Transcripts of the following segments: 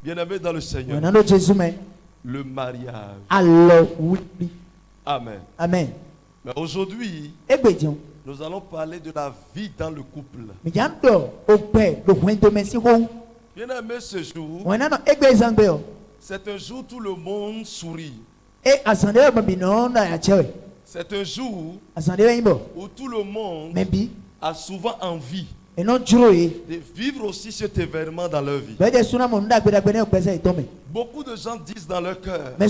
Bien-aimés dans le Seigneur, le mariage. Amen. Amen. Mais aujourd'hui, nous allons parler de la vie dans le couple. Bien-aimés, ce jour, c'est un jour où tout le monde sourit. C'est un jour où tout le monde a souvent envie de vivre aussi cet événement dans leur vie. Beaucoup de gens disent dans leur cœur, ah,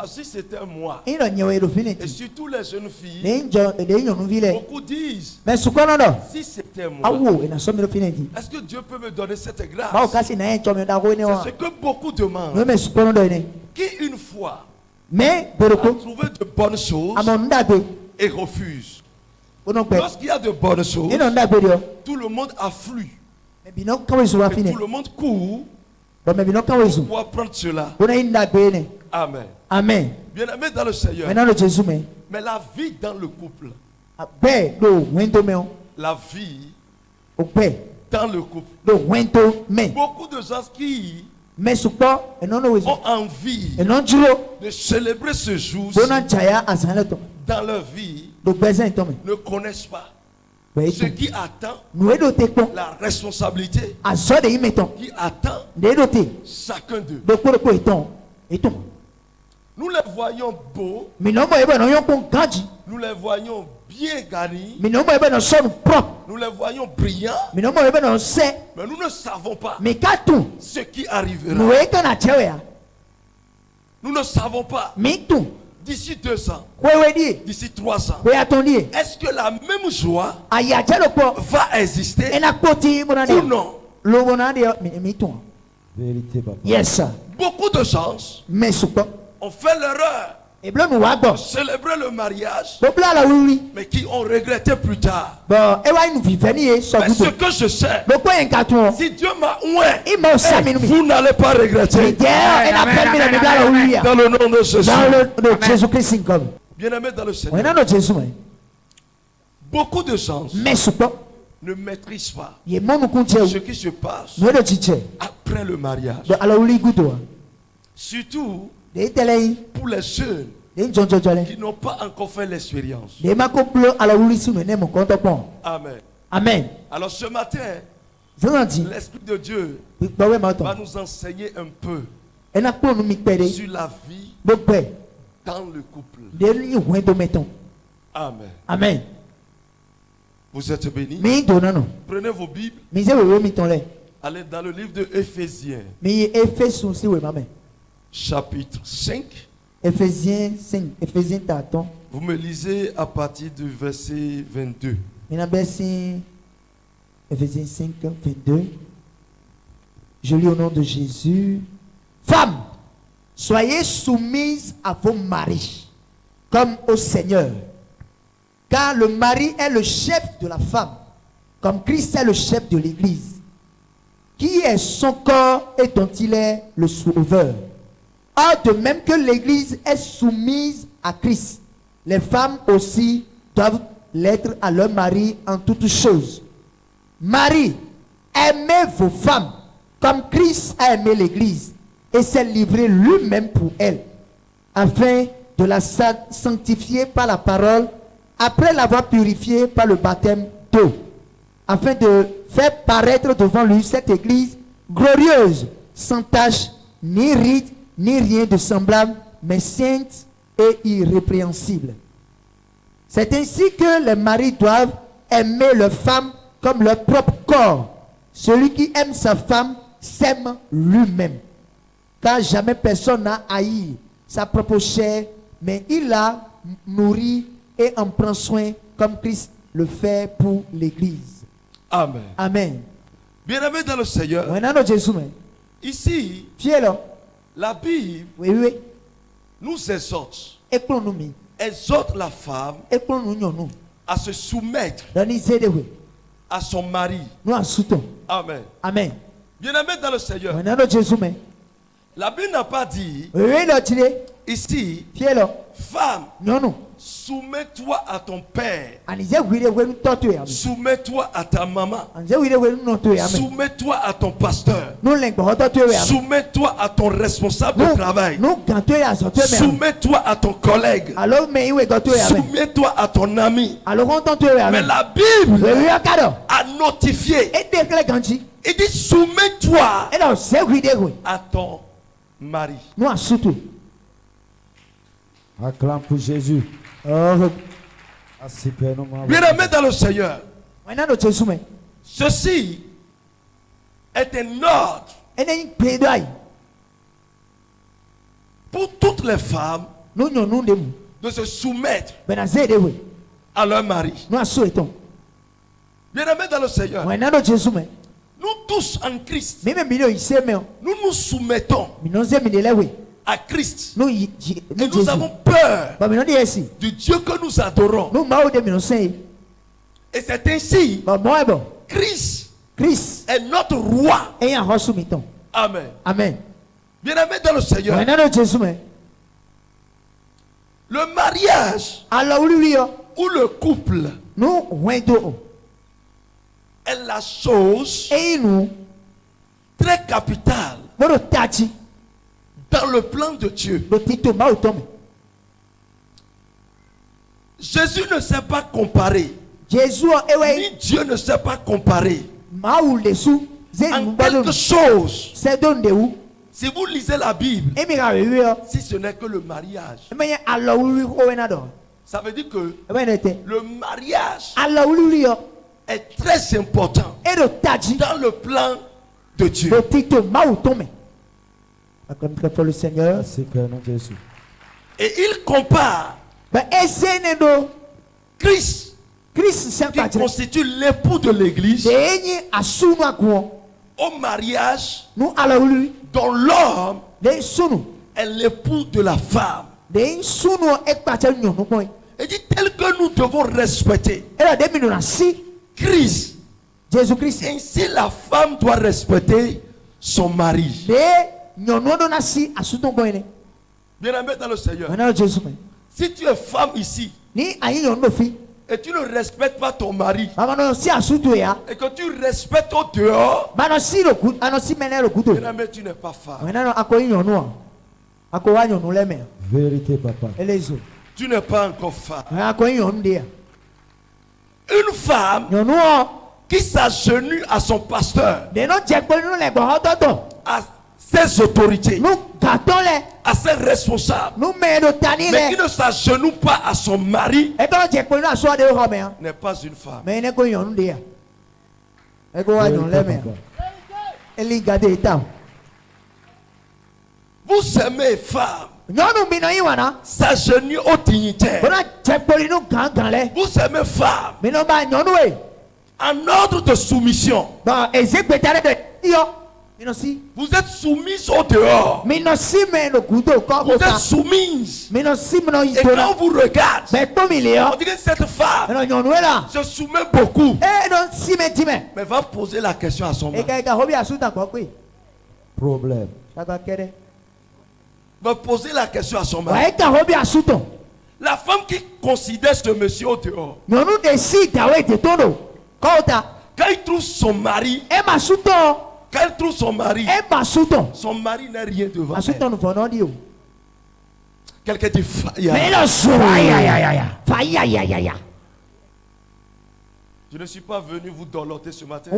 si c'était moi, et surtout les jeunes filles, beaucoup disent, si c'était moi, est-ce que Dieu peut me donner cette grâce? C'est ce que beaucoup demandent. Qui une fois a trouvé de bonnes choses et refuse. Lorsqu'il y a de bonnes choses, tout le monde afflue. Et tout le monde court pour pouvoir prendre cela. Amen. Amen. Bien-aimés dans le Seigneur. Mais la vie dans le couple. La vie dans le couple. Beaucoup de gens qui ont envie de célébrer ce jour dans leur vie ne connaissent pas ce qui attend, la responsabilité qui attend chacun d'eux. Nous les voyons beaux, nous les voyons bien garnis, nous les voyons brillants, mais nous ne savons pas ce qui arrivera. Nous ne savons pas d'ici 2 ans, d'ici 3 ans, est-ce que la même joie va exister ou non? Yes. Beaucoup de gens ont fait l'erreur de célébrer le mariage, mais qui ont regretté plus tard. Mais ce que je sais, si Dieu m'a oint, vous n'allez pas regretter. Dans le nom de Jésus. Bien-aimés dans le Seigneur, beaucoup de gens ne maîtrisent pas ce qui se passe après le mariage. Surtout pour les jeunes qui n'ont pas encore fait l'expérience. Amen. Amen. Alors ce matin, l'Esprit de Dieu va nous enseigner un peu sur la vie dans le couple. Amen. Amen. Vous êtes bénis. Prenez vos Bibles. Allez dans le livre de Éphésiens. Chapitre 5. Éphésiens 5. Éphésiens taton. Vous me lisez à partir du verset 22. Éphésiens 5, 22. Je lis au nom de Jésus. Femmes, soyez soumises à vos maris, comme au Seigneur. Car le mari est le chef de la femme, comme Christ est le chef de l'Église, qui est son corps et dont il est le sauveur. Or, de même que l'Église est soumise à Christ, les femmes aussi doivent l'être à leur mari en toutes choses. Marie, aimez vos femmes comme Christ a aimé l'Église et s'est livré lui-même pour elle, afin de la sanctifier par la parole, après l'avoir purifiée par le baptême d'eau, afin de faire paraître devant lui cette Église glorieuse, sans tache, ni ride, ni rien de semblable, mais sainte et irrépréhensible. C'est ainsi que les maris doivent aimer leurs femmes comme leur propre corps. Celui qui aime sa femme s'aime lui-même. Car jamais personne n'a haï sa propre chair, mais il la nourrit et en prend soin comme Christ le fait pour l'Église. Amen. Amen. Bien-aimés dans le Seigneur, ici, la Bible nous exhorte la femme à se soumettre à son mari. Amen. Amen. Bien-aimés dans le Seigneur, la Bible n'a pas dit ici Femme, soumets-toi à ton père. Soumets-toi à ta maman. Soumets-toi à ton pasteur. Soumets-toi à ton responsable de travail. Soumets-toi à ton collègue. Soumets-toi à ton ami. Mais la Bible a notifié. Il dit soumets-toi à ton mari. Acclame pour Jésus. Bien-aimé dans le Seigneur, ceci est un ordre pour toutes les femmes de se soumettre à leur mari. Bien-aimé dans le Seigneur, nous tous en Christ, nous nous soumettons à Christ. Et nous avons peur du Dieu que nous adorons. Et c'est ainsi Christ est notre roi. Amen. Amen. Bien-aimé dans le Seigneur, le mariage ou le couple est la chose très capitale dans le plan de Dieu. Jésus ne s'est pas comparé. Ni Dieu ne s'est pas comparé. En quelque chose, si vous lisez la Bible, si ce n'est que le mariage, ça veut dire que le mariage est très important dans le plan de Dieu. Le Seigneur. Et il compare Christ, qui constitue l'époux de l'église, au mariage dont l'homme est l'époux de la femme. Et dit tel que nous devons respecter Christ, Jésus-Christ, ainsi la femme doit respecter son mari. Bien-aimé dans le Seigneur, si tu es femme ici et tu ne respectes pas ton mari et que tu respectes au dehors, bien-aimé, tu n'es pas femme. Vérité, papa. Tu n'es pas encore femme. Une femme qui s'agenouille à son pasteur, à ses autorités, à ses responsables, mais qui ne s'agenouille pas à son mari, n'est pas une femme. Vous aimez femmes s'agenouiller aux dignitaires. Vous aimez femmes en ordre de soumission. Vous êtes soumise au dehors. Vous êtes soumise. Et quand on vous regarde, on dit que cette femme se soumet beaucoup. Mais va poser la question à son mari. Problème. Va poser la question à son mari. La femme qui considère ce monsieur au dehors, quand il trouve son mari, son mari n'est rien devant elle. Quelqu'un dit faille. Je ne suis pas venu vous dorloter ce matin.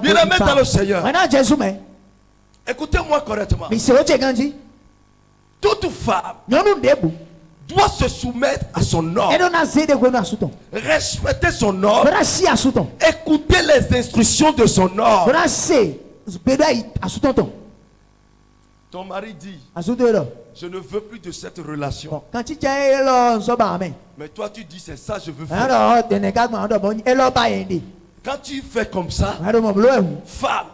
Bien-aimé dans le Seigneur, écoutez-moi correctement. Toute femme doit se soumettre à son ordre, respecter son ordre, écouter les instructions de son ordre. Ton mari dit, je ne veux plus de cette relation. Mais toi tu dis, c'est ça je veux faire. Quand tu fais comme ça, femme,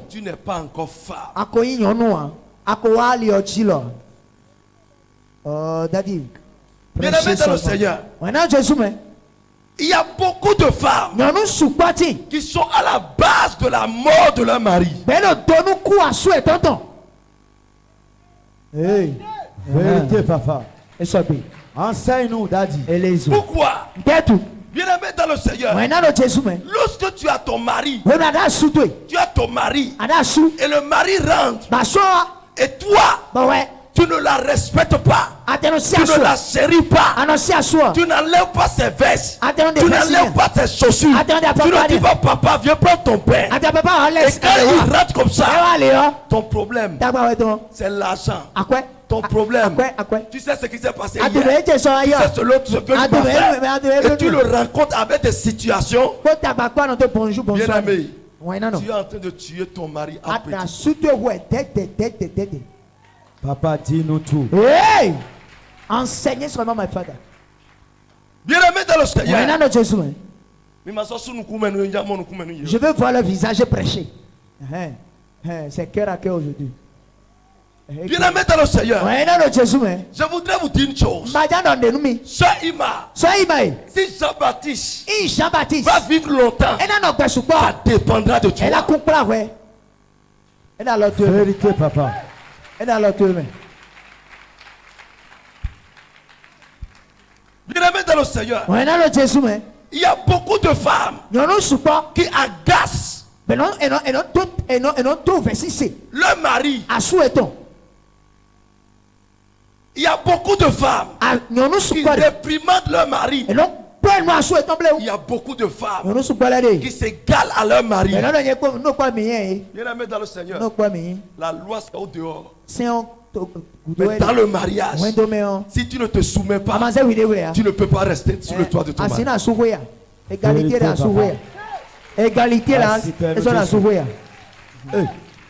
tu n'es pas encore femme. Bien-aimé dans le Seigneur, il y a beaucoup de femmes qui sont à la base de la mort de leur mari. Hey. Vérité, papa. Enseigne-nous, Daddy. Pourquoi? Bien-aimé dans le Seigneur, lorsque tu as ton mari, tu as ton mari, et le mari rentre, et toi, tu ne la respectes pas, tu ne la chéris pas, tu n'enlèves pas ses vestes, tu n'enlèves pas tes chaussures, tu ne dis pas papa viens prendre ton pain, et quand il rentre comme ça, ton problème c'est l'argent. Ton problème, tu sais ce qui s'est passé hier, tu sais ce que tu vas faire, et tu le rencontres avec des situations. Bien-aimé, tu es en train de tuer ton mari à petit. Papa, dis-nous tout. Hey! Enseignez seulement my father. Bien-aimé dans le Seigneur, je veux voir le visage prêcher. C'est cœur à cœur aujourd'hui. Bien-aimé dans le Seigneur, je voudrais vous dire une chose. Sœur Ima, si Jean-Baptiste va vivre longtemps, ça dépendra de toi. Vérité, papa. Bien-aimé dans le Seigneur, il y a beaucoup de femmes qui agacent leur mari. Il y a beaucoup de femmes qui réprimandent leur mari. Il y a beaucoup de femmes qui s'égalent à leur mari. Bien-aimé dans le Seigneur, la loi c'est au dehors. Mais dans le mariage, si tu ne te soumets pas, tu ne peux pas rester sur le toit de ton mari.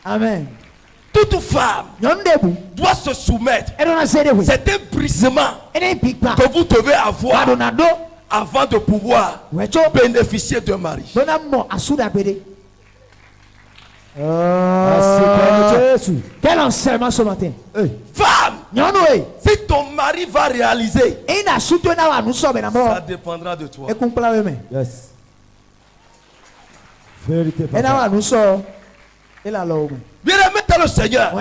Amen. Toute femme doit se soumettre. C'est un brisement que vous devez avoir avant de pouvoir bénéficier d'un mari. Quel enseignement ce matin. Femme, si ton mari va réaliser, ça dépendra de toi. Yes. Vérité, Bien-aimé dans le Seigneur,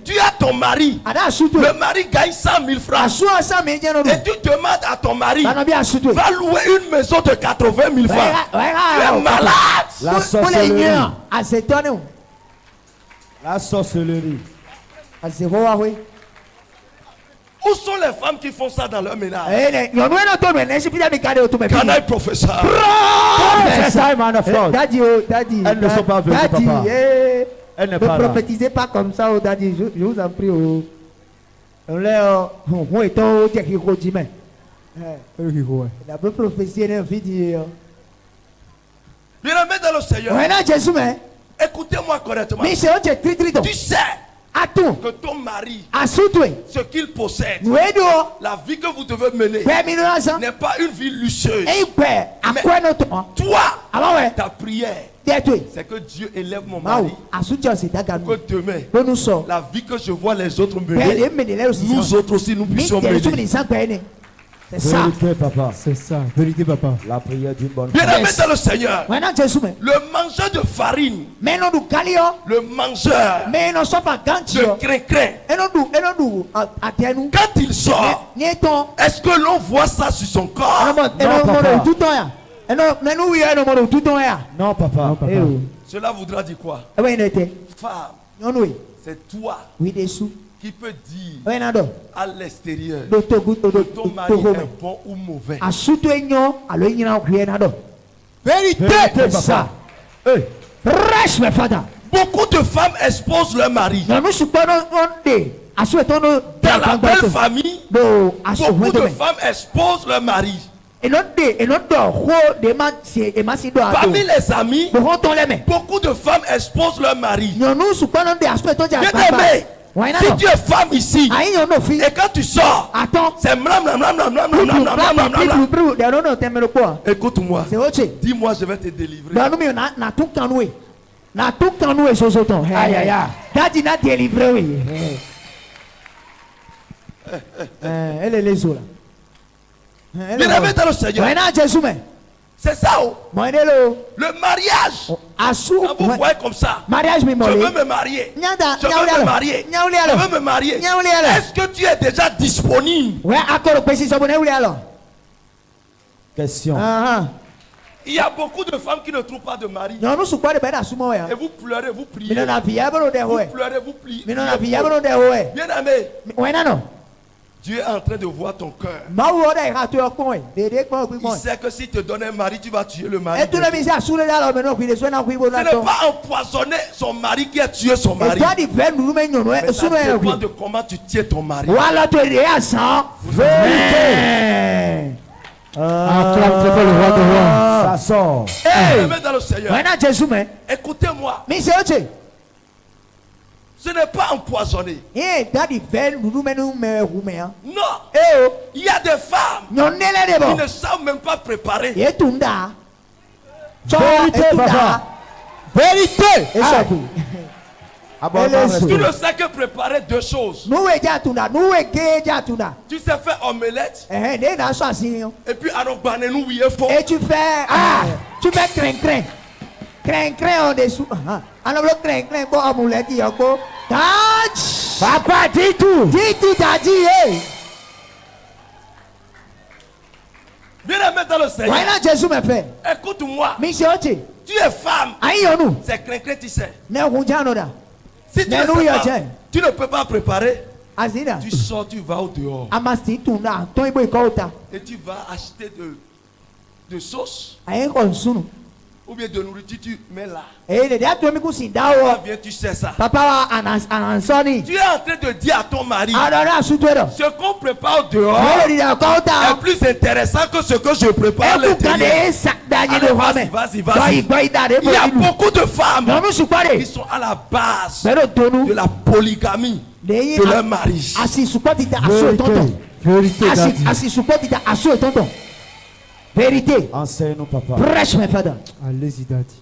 tu as ton mari, le mari gagne 100 000 francs, et tu demandes à ton mari, va louer une maison de 80 000 francs. Tu es malade. La sorcellerie. La sorcellerie. Où sont les femmes qui font ça dans leur ménage? Canaille professeur. Daddy. Elles ne sont pas venues, papa. Elle n'est pas là. Ne prophétisez pas comme ça, oh Daddy, je vous en prie. La bonne prophétie est une vie. Bien-aimé dans le Seigneur, écoutez-moi correctement. Tu sais que ton mari, ce qu'il possède, la vie que vous devez mener n'est pas une vie luxueuse. Mais toi, ta prière, c'est que Dieu élève mon mari, que demain, la vie que je vois les autres mener, nous autres aussi nous puissions mener. C'est ça. Vérité, papa. C'est ça. Vérité, papa. La prière d'une bonne femme. Bien-aimé dans le Seigneur, le mangeur de farine, le mangeur de crin-crin, quand il sort, est-ce que l'on voit ça sur son corps? Non, papa. Cela voudra dire quoi? Femme, c'est toi qui peut dire à l'extérieur que ton mari est bon ou mauvais. Vérité, ça. Reste, mes frères. Beaucoup de femmes exposent leur mari. Dans la belle famille, beaucoup de femmes exposent leur mari. Parmi les amis, beaucoup de femmes exposent leur mari. Bien-aimé, si tu es femme ici, et quand tu sors, c'est écoute-moi, dis-moi, je vais te délivrer. Bien-aimé dans le Seigneur, C'est ça. Le mariage. Quand vous voyez comme ça, je veux me marier. Je veux me marier. Je veux me marier. Est-ce que tu es déjà disponible? Question. Il y a beaucoup de femmes qui ne trouvent pas de mari. Et vous pleurez, vous priez. Vous pleurez, vous priez. Bien aimé. Dieu est en train de voir ton cœur. Il sait que s'il te donne un mari, tu vas tuer le mari. Ce n'est pas empoisonner son mari qui a tué son mari. Mais ça dépend de comment tu tiens ton mari. Acclame très fort le roi de roi. Ça sort. Dans le Seigneur. Écoutez-moi. Ce n'est pas empoisonné. Non. Il y a des femmes qui ne savent même pas préparer. Vérité, papa. Vérité. Tu ne sais que préparer deux choses. Tu sais faire omelette. Et puis et tu fais crin en dessous. Alors le crin pour omelette. Papa, dis tout. Dis tout, t'as dit. Bien aimé dans le Seigneur. Écoute-moi. Tu es femme. C'est crin, tu sais. Si tu ne sais pas, tu ne peux pas préparer. Tu sors, tu vas au dehors. Et tu vas acheter de sauce. Ou bien de nourriture, tu mets là. Bien, tu sais ça. Tu es en train de dire à ton mari, ce qu'on prépare au dehors est plus intéressant que ce que je prépare à l'intérieur. Vas-y. Il y a beaucoup de femmes qui sont à la base de la polygamie de leur mari. Vérité. Enseigne-nous, papa. Prêche, mes frères. Allez-y, daddy.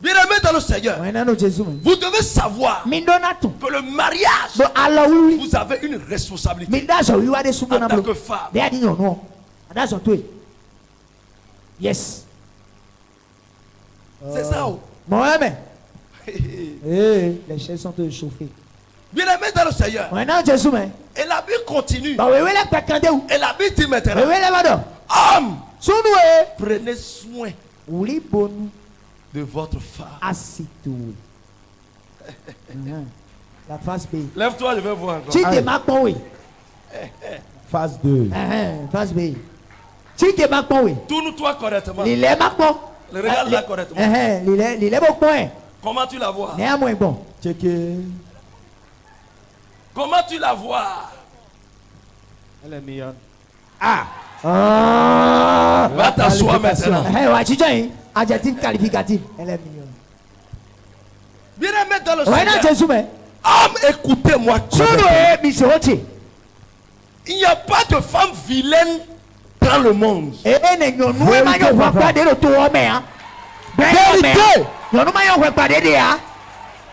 Bien aimé dans le Seigneur, vous devez savoir que le mariage, vous avez une responsabilité en tant que femme. Yes. C'est ça. Les chaises sont chauffées. Bien aimé dans le Seigneur. Et la Bible continue. Et la Bible dit maintenant, homme, prenez soin de votre femme. La phase B. Lève-toi, je vais voir encore. Phase 2. Phase B. Tourne-toi correctement. Regarde là correctement. Comment tu la vois? Comment tu la vois? Elle est mignonne. Va t'asseoir maintenant. Adjectif qualificatif. Elle est mignonne. Bien aimé dans le Seigneur. Homme, écoutez-moi. Il n'y a pas de femme vilaine dans le monde.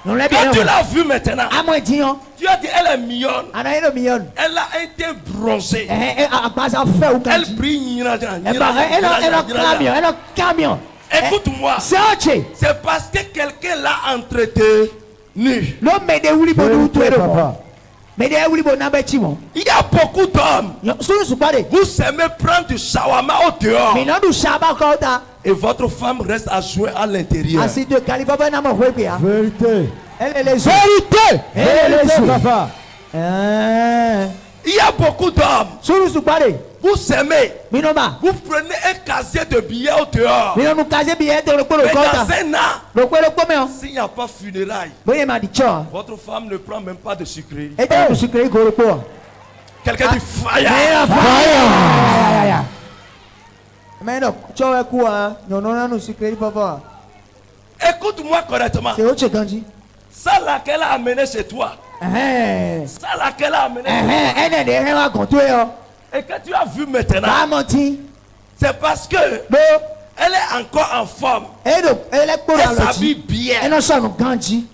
Quand tu l'as vue maintenant, tu as dit elle est mignonne. Elle a été bronzée. Elle brille. Écoute-moi. C'est parce que quelqu'un l'a entretenu. Il y a beaucoup d'hommes. Vous aimez prendre du shawarma au dehors. Et votre femme reste à jouer à l'intérieur. Vérité. Vérité, papa. Il y a beaucoup d'hommes. Vous aimez. Vous prenez un casier de billets au dehors. Mais dans un an, s'il n'y a pas funérailles, votre femme ne prend même pas de sucrerie. Quelqu'un dit fire. Écoute-moi correctement. Ça là qu'elle a amené chez toi. Ça là qu'elle a amené chez toi. Et que tu as vu maintenant, c'est parce que elle est encore en forme. Elle s'habille bien.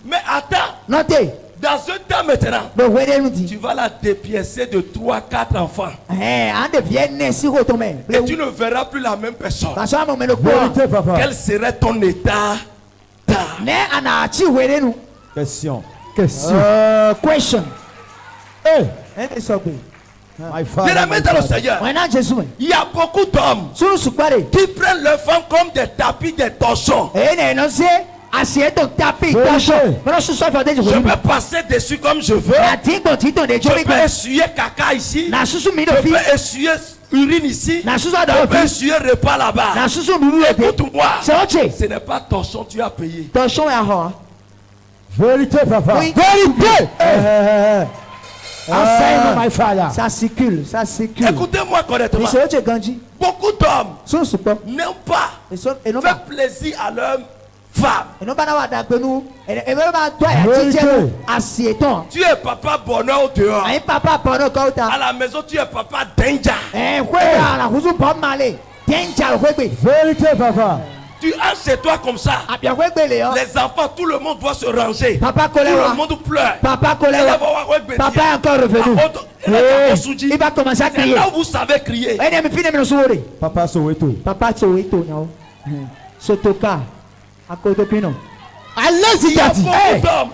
Mais attends, Dans un temps maintenant, tu vas la dépiécer de 3-4 enfants. Et tu ne verras plus la même personne. Quel serait ton état? Question. Question. Hey. Bien-aimé dans le Seigneur, il y a beaucoup d'hommes qui prennent leurs femmes comme des tapis, des torchons. Je peux passer dessus comme je veux. Je peux essuyer caca ici. Je peux essuyer urine ici. Je peux essuyer repas là-bas. Écoute-moi, ce n'est pas torchon, tu as payé. Vérité, papa. Vérité. Ça circule, ça circule. Écoutez-moi correctement. Beaucoup d'hommes n'aiment pas faire plaisir à leur femme. Tu es papa bonheur au dehors. À la maison, tu es papa danger. Vérité, papa. Tu as chez toi comme ça. Les enfants, tout le monde doit se ranger. Tout le monde pleure. Papa est encore revenu. Il va commencer à crier. Là où vous savez crier. Papa Soweto. Papa Soweto. Sotoka. Il y a beaucoup d'hommes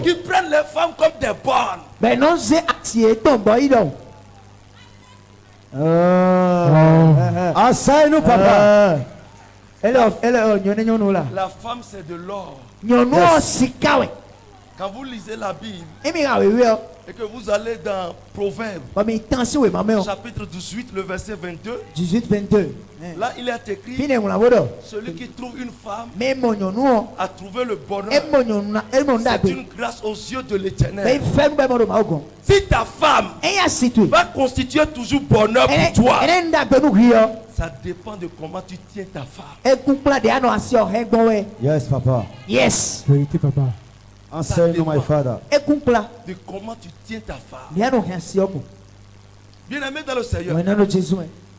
qui prennent les femmes comme des bornes. Mais non, c'est Enseigne-nous, papa. La femme, c'est de l'or. Quand vous lisez la Bible et que vous allez dans Proverbes, chapitre 18, le verset 22, là il est écrit: celui qui trouve une femme a trouvé le bonheur. C'est une grâce aux yeux de l'Éternel. Si ta femme va constituer toujours bonheur pour toi, ça dépend de comment tu tiens ta femme. Yes, papa. Yes. Vérité, papa. Enseigne-nous, my father. De comment tu tiens ta femme. Bien-aimé dans le Seigneur,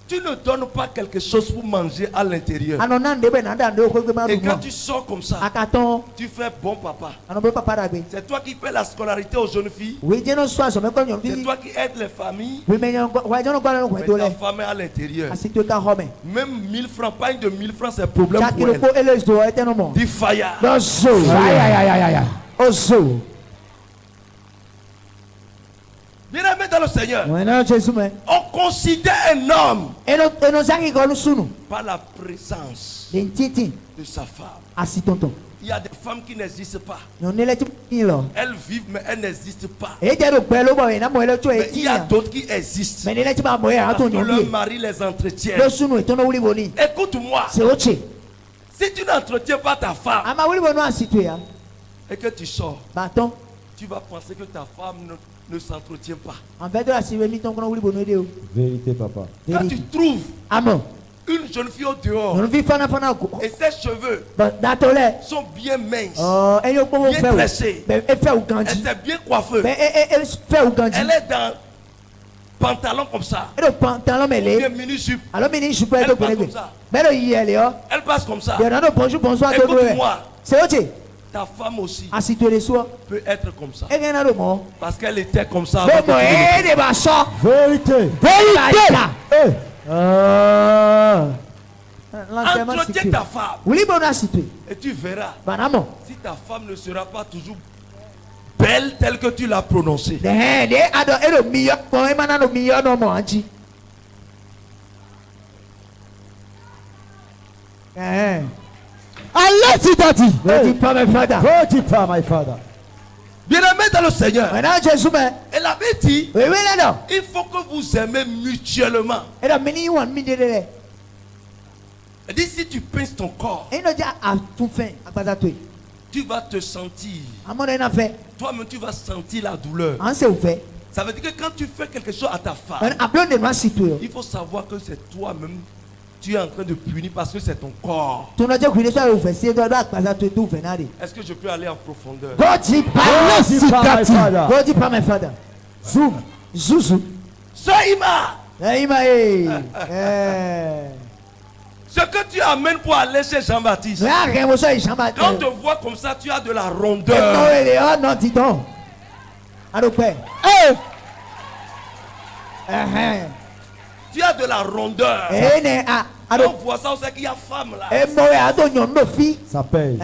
tu ne donnes pas quelque chose pour manger à l'intérieur. Et quand tu sors comme ça, tu fais bon papa. C'est toi qui fais la scolarité aux jeunes filles. C'est toi qui aides les familles. Mais ta femme est à l'intérieur. Même 1000 francs, pas une de 1000 francs, c'est problème pour elle. Dis fire. Bien-aimé dans le Seigneur, on considère un homme par la présence de sa femme. Il y a des femmes qui n'existent pas. Elles vivent mais elles n'existent pas. Mais il y a d'autres qui existent. Parce que leur mari les entretient. Écoute-moi. Si tu n'entretiens pas ta femme et que tu sors, tu vas penser que ta femme ne s'entretient pas. Vérité, papa. Quand tu trouves une jeune fille au dehors et ses cheveux sont bien minces, bien tressés, elle s'est bien coiffée, elle est dans pantalon comme ça, bien mini-jupe, elle passe comme ça. Écoute-moi, ta femme aussi peut être comme ça. Parce qu'elle était comme ça. Vérité. Entretiens ta femme. Et tu verras si ta femme ne sera pas toujours belle telle que tu l'as prononcée. Allah dit daddy. Go deeper, my father. Go deeper, my father. Bien-aimé dans le Seigneur, elle avait dit: il faut que vous aimez mutuellement. Elle dit: si tu pinces ton corps, tu vas te sentir. Toi-même, tu vas sentir la douleur. Ça veut dire que quand tu fais quelque chose à ta femme, il faut savoir que c'est toi-même. Tu es en train de punir parce que c'est ton corps. Est-ce que je peux aller en profondeur? Go deeper, my father. Zoom. Zuzu. Soima. Ce que tu amènes pour aller chez Jean-Baptiste. Quand on te voit comme ça, tu as de la rondeur. Non, dis donc. Tu as de la rondeur. Quand on voit ça, on sait qu'il y a femme là. Ça paye.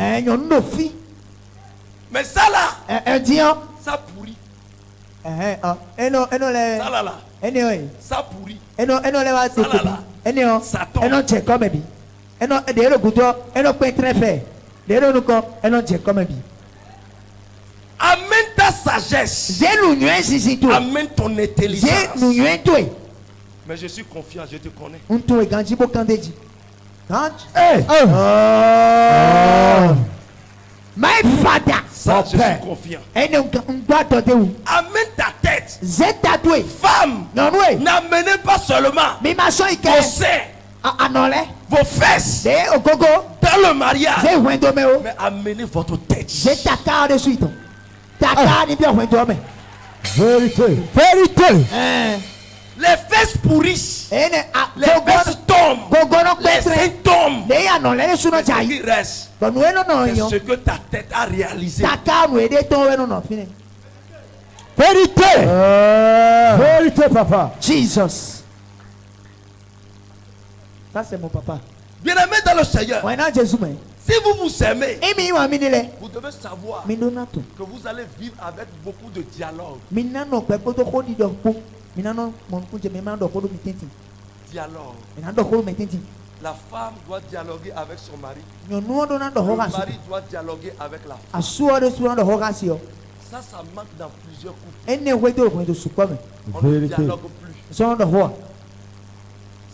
Mais ça là, ça pourrit. Ça là là, ça pourrit. Ça tombe. Amène ta sagesse. Amène ton intelligence. Mais je suis confiant, je te connais. My father. Ça, je suis confiant. Amène ta tête. Femme, n'amenez pas seulement vos seins, vos fesses dans le mariage, mais amenez votre tête. Vérité. Les fesses pourrissent, les fesses tombent, les seins tombent. Ce qui reste, c'est ce que ta tête a réalisé. Vérité, papa. Jesus. Ça, c'est mon papa. Bien-aimé dans le Seigneur, si vous vous aimez, vous devez savoir que vous allez vivre avec beaucoup de dialogue. Dialogue. La femme doit dialoguer avec son mari. Le mari doit dialoguer avec la femme. Ça manque dans plusieurs couples. On ne dialogue plus.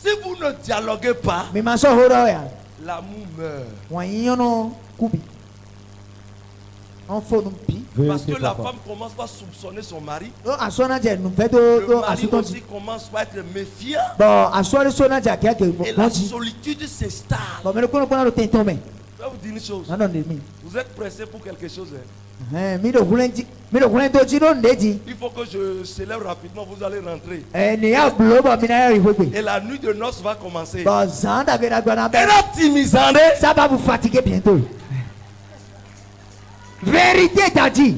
Si vous ne dialoguez pas, l'amour meurt. Parce que la femme commence par soupçonner son mari. Le mari aussi commence par être méfiant. Et la solitude s'installe. Je vais vous dire une chose. Vous êtes pressé pour quelque chose. Il faut que je célèbre rapidement, vous allez rentrer. Et la nuit de noces va commencer. Et là, timisandé, ça va vous fatiguer bientôt. Vérité t'a dit.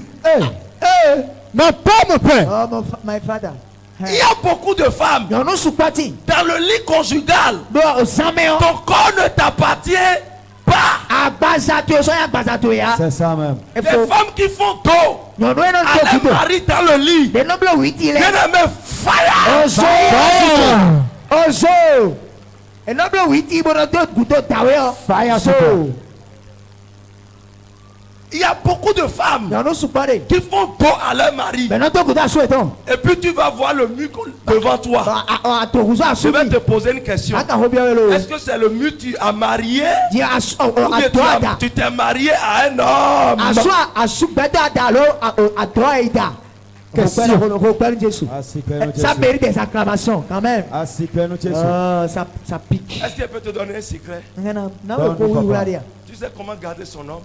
Non, pas mon père. Oh, my father. Il y a beaucoup de femmes dans le lit conjugal. Ton corps ne t'appartient pas. C'est ça même. Les femmes qui font dos à leur mari dans le lit. Bien-aimé, fire. Il y a beaucoup de femmes qui font dos à leur mari. Et puis tu vas voir le mur devant toi. Je vais te poser une question. Est-ce que c'est le mur que tu as marié ou tu t'es marié à un homme? Ça mérite des acclamations quand même. Ça pique. Est-ce qu'elle peut te donner un secret? Tu sais comment garder son homme?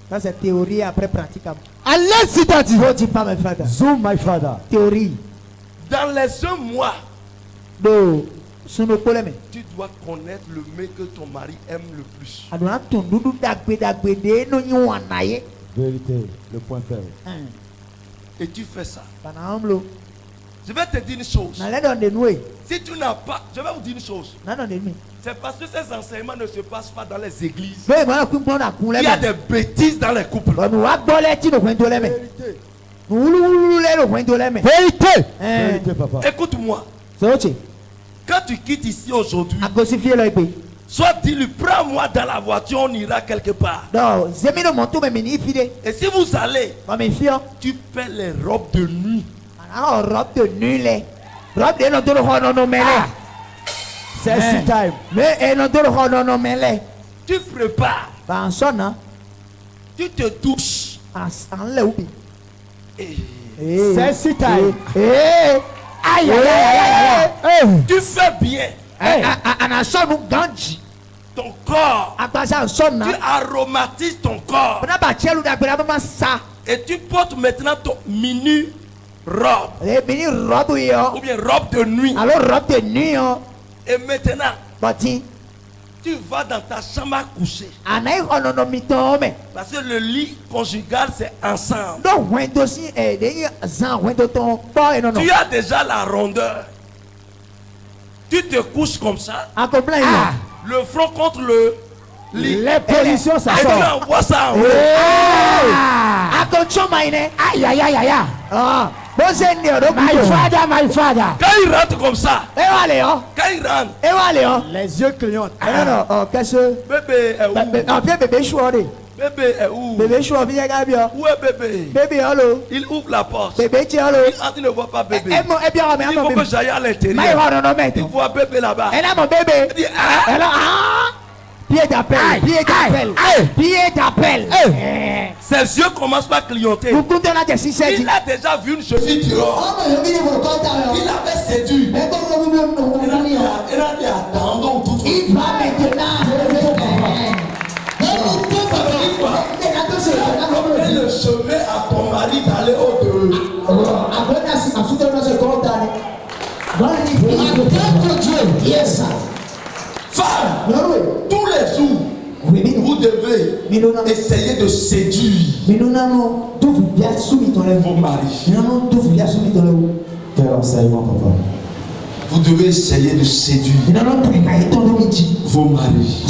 Ça c'est théorie après pratique. Allez, t'as dit. Zoom, my father. Théorie. Dans les 1 mois, tu dois connaître le mec que ton mari aime le plus. Vérité, le point faible. Et tu fais ça. Je vais te dire une chose. Si tu n'as pas, je vais vous dire une chose. C'est parce que ces enseignements ne se passent pas dans les églises. Il y a des bêtises dans les couples. Vérité. Vérité, papa. Écoute-moi. Quand tu quittes ici aujourd'hui, soit dis-lui, prends-moi dans la voiture, on ira quelque part. Et si vous allez, tu paies les robes de nuit. C'est si time. Tu prépares. Tu te touches. C'est si time. Tu fais bien. Ton corps. Tu aromatises ton corps. Et tu portes maintenant ton mini robe. Ou bien robe de nuit. Alors robe de nuit. Et maintenant, tu vas dans ta chambre à coucher. Parce que le lit conjugal c'est ensemble. Tu as déjà la rondeur. Tu te couches comme ça. Le front contre le lit. Les positions ça sort. Et tu envoies ça en haut. Aïe aïe aïe aïe. My father. Quand il rentre comme ça. Quand il rentre. Les yeux clignotent. Bébé est où? Bébé est où? Bébé où est bébé? Bébé hello. Il ouvre la porte. Bébé il ne voit pas bébé. Il faut que j'aille à l'intérieur. Il voit bébé là-bas. Et là mon bébé. Il dit pied d'appel, pied d'appel, pied d'appel. Ses yeux commencent par clignoter. Il a déjà vu une cheville dehors. Il avait séduit. Il a dit attendons tout de suite. Il va maintenant. Le chemin à ton mari d'aller au-delà. Yes, femme, tous les jours, vous devez essayer de séduire vos maris. Quel enseignement, papa? Vous devez essayer de séduire vos maris.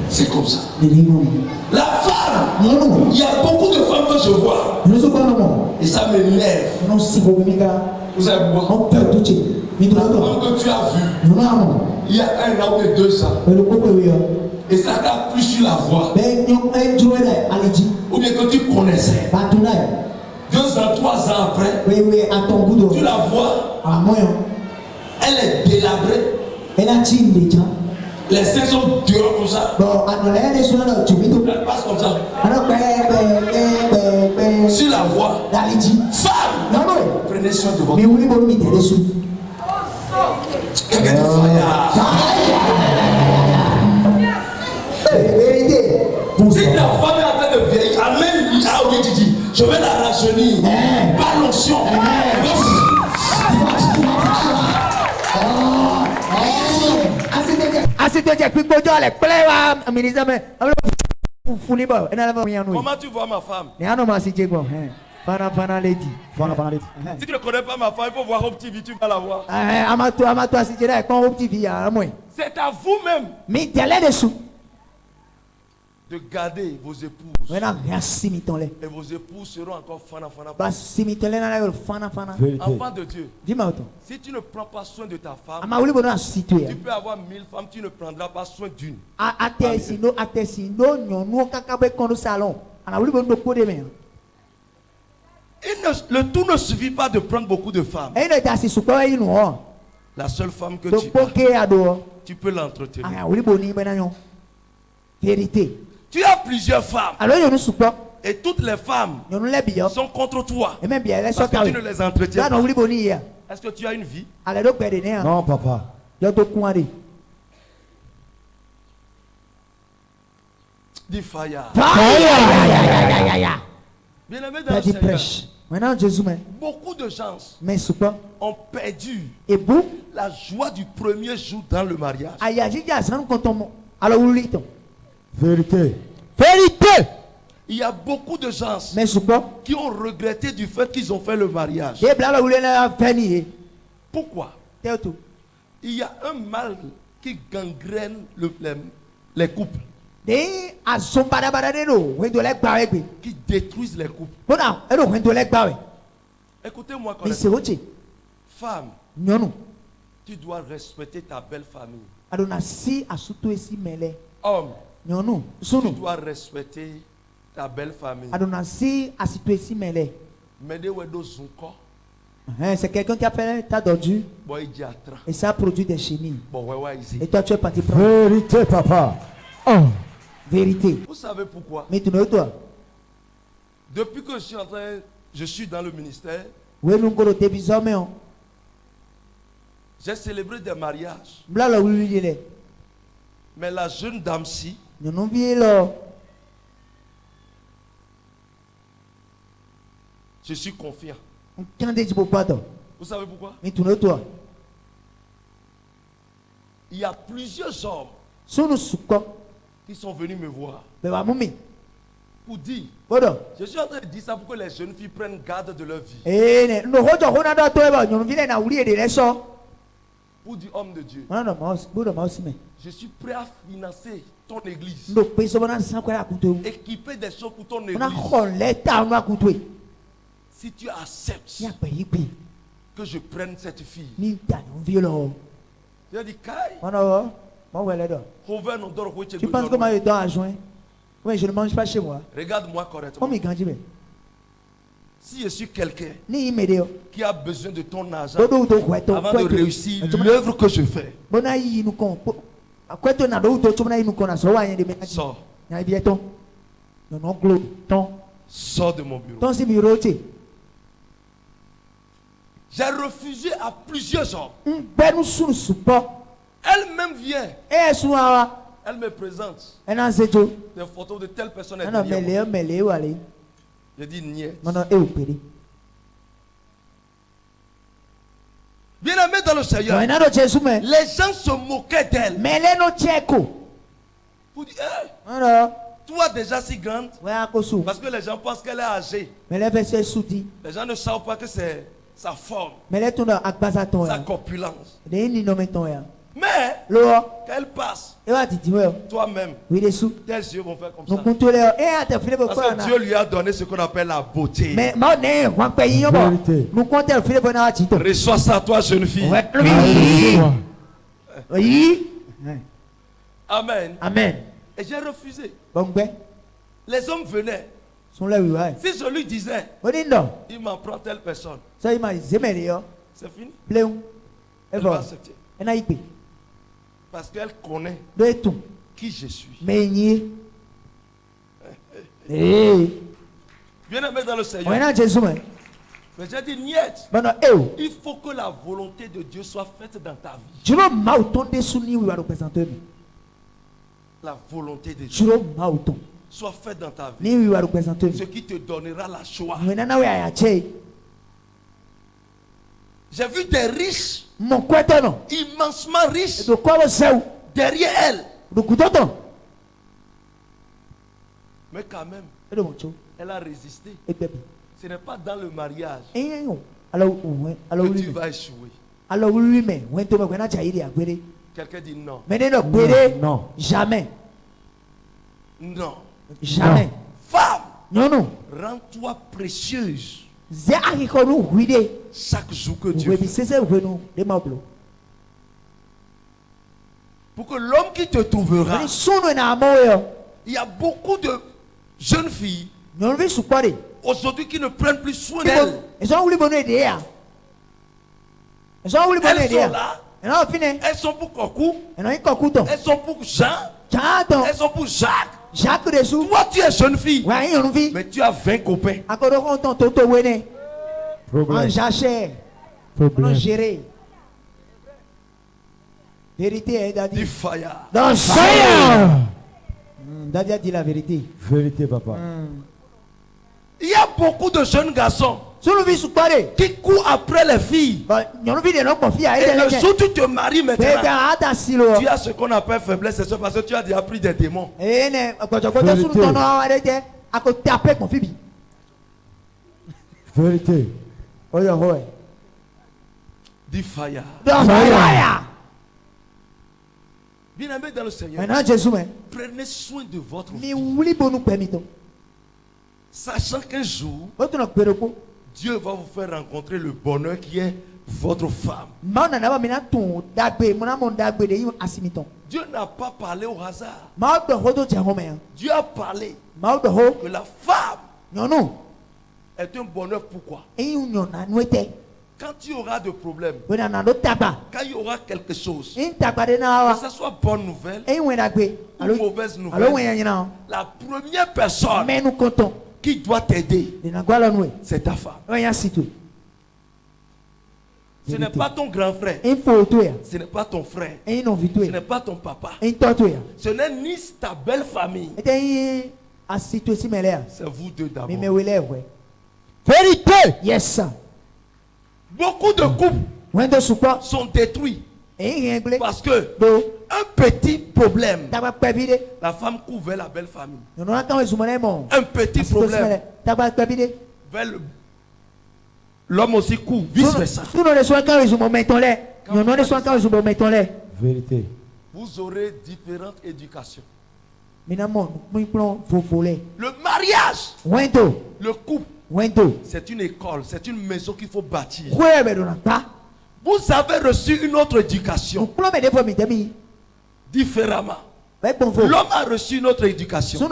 C'est comme ça. La femme, il y a beaucoup de femmes que je vois. Et ça m'énerve. Vous savez pourquoi? La femme que tu as vue, il y a 1 an ou 2 ans. Et ça t'a plu sur la voie. Ou bien que tu connaissais. 2 ans, 3 ans après, tu la vois. Elle est délabrée. Les seins sont dehors comme ça. Elle passe comme ça. Sur la voie. Femme, prenez soin de votre. Quelqu'un de si ta femme est en train de vieillir, amène je vais la rajeunir. Pas l'onction. Comment tu vois ma femme? Si tu ne connais pas ma femme, il faut voir Hope TV, tu vas la voir. C'est à vous-même de garder vos épouses. Et vos épouses seront encore enfants de Dieu. Si tu ne prends pas soin de ta femme, tu peux avoir 1000 femmes, tu ne prendras pas soin d'une. Le tout ne suffit pas de prendre beaucoup de femmes. La seule femme que tu peux l'entretenir. Vérité. Tu as plusieurs femmes. Et toutes les femmes sont contre toi. Parce que tu ne les entretiens pas. Est-ce que tu as une vie? Non, papa. Dis fire. Bien-aimé dans le Seigneur, beaucoup de gens ont perdu la joie du premier jour dans le mariage. Vérité. Vérité. Il y a beaucoup de gens qui ont regretté du fait qu'ils ont fait le mariage. Pourquoi? Il y a un mal qui gangrène les couples. Qui détruisent les couples. Écoutez-moi correctement. Femme, tu dois respecter ta belle famille. Homme, tu dois respecter ta belle famille. C'est quelqu'un qui a fait ta dordure et ça a produit des chenilles. Et toi tu es parti prendre. Vérité, papa. Oh. Vérité. Vous savez pourquoi? Mais tu ne toi. Depuis que je suis dans le ministère, j'ai célébré des mariages. Mais la jeune dame-ci, je suis confiant. Vous savez pourquoi? Il y a plusieurs hommes qui sont venus me voir pour dire, je suis en train de dire ça pour que les jeunes filles prennent garde de leur vie. Pour dire homme de Dieu, je suis prêt à financer ton église, équiper des choses pour ton église. Si tu acceptes que je prenne cette fille, j'ai dit, Kai, tu penses comment il doit adjoindre? Oui, je ne mange pas chez moi. Regarde-moi correctement. Si je suis quelqu'un qui a besoin de ton argent avant de réussir l'œuvre que je fais, sors. Sors de mon bureau. J'ai refusé à plusieurs hommes. Elle-même vient. Elle me présente des photos de telle personne. Je dis niet. Bien aimé dans le Seigneur, les gens se moquaient d'elle. Pour dire, toi déjà si grande, parce que les gens pensent qu'elle est âgée. Les gens ne savent pas que c'est sa forme, sa corpulence. Mais quand elle passe, toi-même, tes yeux vont faire comme ça. Parce que Dieu lui a donné ce qu'on appelle la beauté. Reçois ça, toi, jeune fille. Amen. Amen. Et j'ai refusé. Les hommes venaient. Si je lui disais, il m'en prend telle personne, c'est fini. Elle va accepter. Parce qu'elle connaît qui je suis. Bien aimé dans le Seigneur. Mais j'ai dit, niet. Il faut que la volonté de Dieu soit faite dans ta vie. La volonté de Dieu soit faite dans ta vie. Ce qui te donnera la joie. J'ai vu des riches, immensement riches, derrière elle. Mais quand même, elle a résisté. Ce n'est pas dans le mariage que tu vas échouer. Quelqu'un dit non. Non. Jamais. Non. Jamais. Femme, non. rends-toi précieuse chaque jour que Dieu fait. Pour que l'homme qui te trouvera, il y a beaucoup de jeunes filles aujourd'hui qui ne prennent plus soin d'elles. Elles sont là. Elles sont pour Kokou. Elles sont pour Jean. Elles sont pour Jacques. Toi tu es jeune fille, mais tu as 20 copains. Vérité, Dis fire. Dans fire. David a dit la vérité. Vérité, papa. Il y a beaucoup de jeunes garçons qui courent après les filles. Et le jour où tu te maries maintenant, tu as ce qu'on appelle faiblesse, c'est parce que tu as déjà pris des démons. Vérité. Dis fire. Bien aimé dans le Seigneur, prenez soin de votre vie, sachant qu'un jour Dieu va vous faire rencontrer le bonheur qui est votre femme. Dieu n'a pas parlé au hasard. Dieu a parlé que la femme est un bonheur. Pourquoi? Quand tu auras des problèmes, quand il y aura quelque chose, que ce soit bonne nouvelle ou mauvaise nouvelle, la première personne qui doit t'aider, c'est ta femme. Ce n'est pas ton grand frère, ce n'est pas ton frère, ce n'est pas ton papa, ce n'est ni ta belle famille, c'est vous deux d'abord. Vérité. Yes. Beaucoup de couples sont détruits. Parce que un petit problème, la femme couvre la belle famille. Un petit problème, l'homme aussi couvre, vice versa. Vérité. Vous aurez différentes éducations. Le mariage, le couple, c'est une école, c'est une maison qu'il faut bâtir. Vous avez reçu une autre éducation différemment. L'homme a reçu une autre éducation.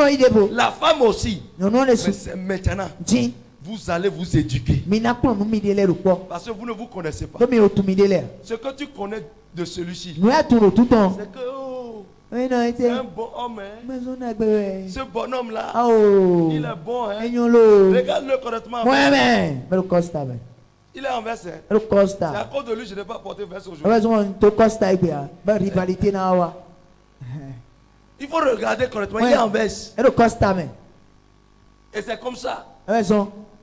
La femme aussi. Mais c'est maintenant. Vous allez vous éduquer. Parce que vous ne vous connaissez pas. Ce que tu connais de celui-ci, c'est que c'est un bon homme. Ce bonhomme-là, il est bon. Regarde-le correctement. Il est en verse. C'est à cause de lui que je n'ai pas porté verse aujourd'hui. Il faut regarder correctement. Il est en verse. Et c'est comme ça.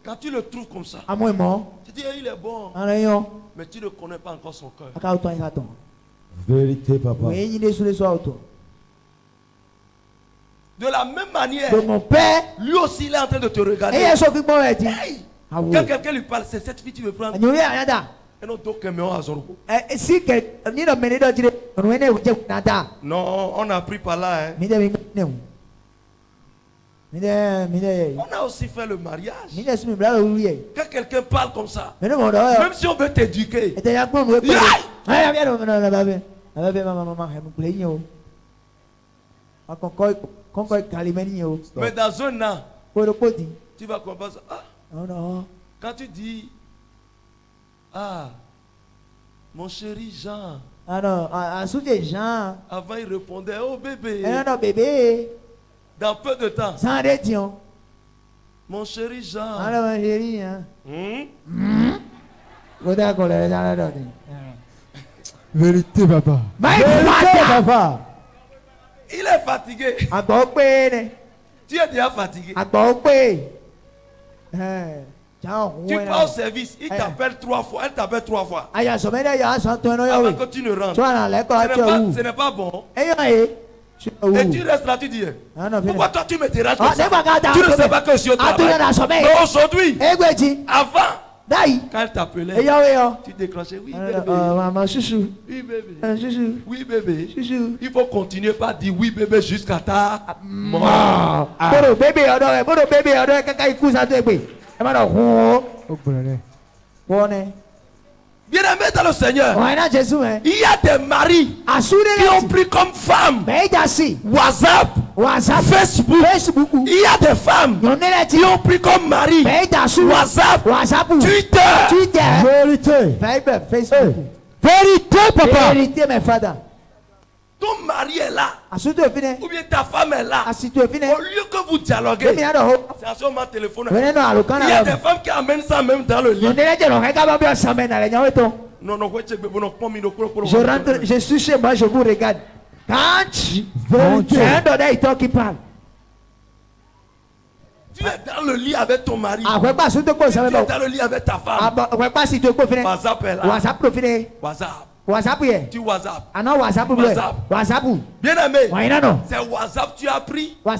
Quand tu le trouves comme ça, tu dis il est bon. Mais tu ne connais pas encore son cœur. Vérité, papa. De la même manière, lui aussi il est en train de te regarder. Hey! Quand quelqu'un lui parle, c'est cette fille que tu veux prendre. Non, on a pris par là. On a aussi fait le mariage. Quand quelqu'un parle comme ça, même si on veut t'éduquer, mais dans un an, tu vas comprendre ça. Quand tu dis, mon chéri Jean, avant il répondait, oh bébé. Dans peu de temps, mon chéri Jean. Vérité, papa. Vérité, papa. Il est fatigué. Tu es déjà fatigué. Tu vas au service, il t'appelle 3 fois, elle t'appelle 3 fois. Avant que tu ne rentres. Ce n'est pas bon. Et tu restes là, tu dis, pourquoi toi tu me déranges comme ça? Tu ne sais pas que je suis au travail. Mais aujourd'hui, avant, quand elle t'appelait, tu déclenchais, oui bébé. Oui bébé. Il faut continuer par dire oui bébé jusqu'à ta mort. Bien-aimé dans le Seigneur, il y a des maris qui ont pris comme femme WhatsApp, Facebook. Il y a des femmes qui ont pris comme mari WhatsApp, Twitter. Vérité. Facebook. Vérité, papa. Vérité, mes frères. Ton mari est là, ou bien ta femme est là. Au lieu que vous dialoguez, c'est à ce moment téléphone. Il y a des femmes qui amènent ça même dans le lit. Je rentre, je suis chez moi, je vous regarde. Quand c'est un donneur qui parle. Tu es dans le lit avec ton mari. Tu es dans le lit avec ta femme. WhatsApp est là. WhatsApp. Tu WhatsApp. WhatsApp. Bien aimé. C'est WhatsApp tu as pris. Pour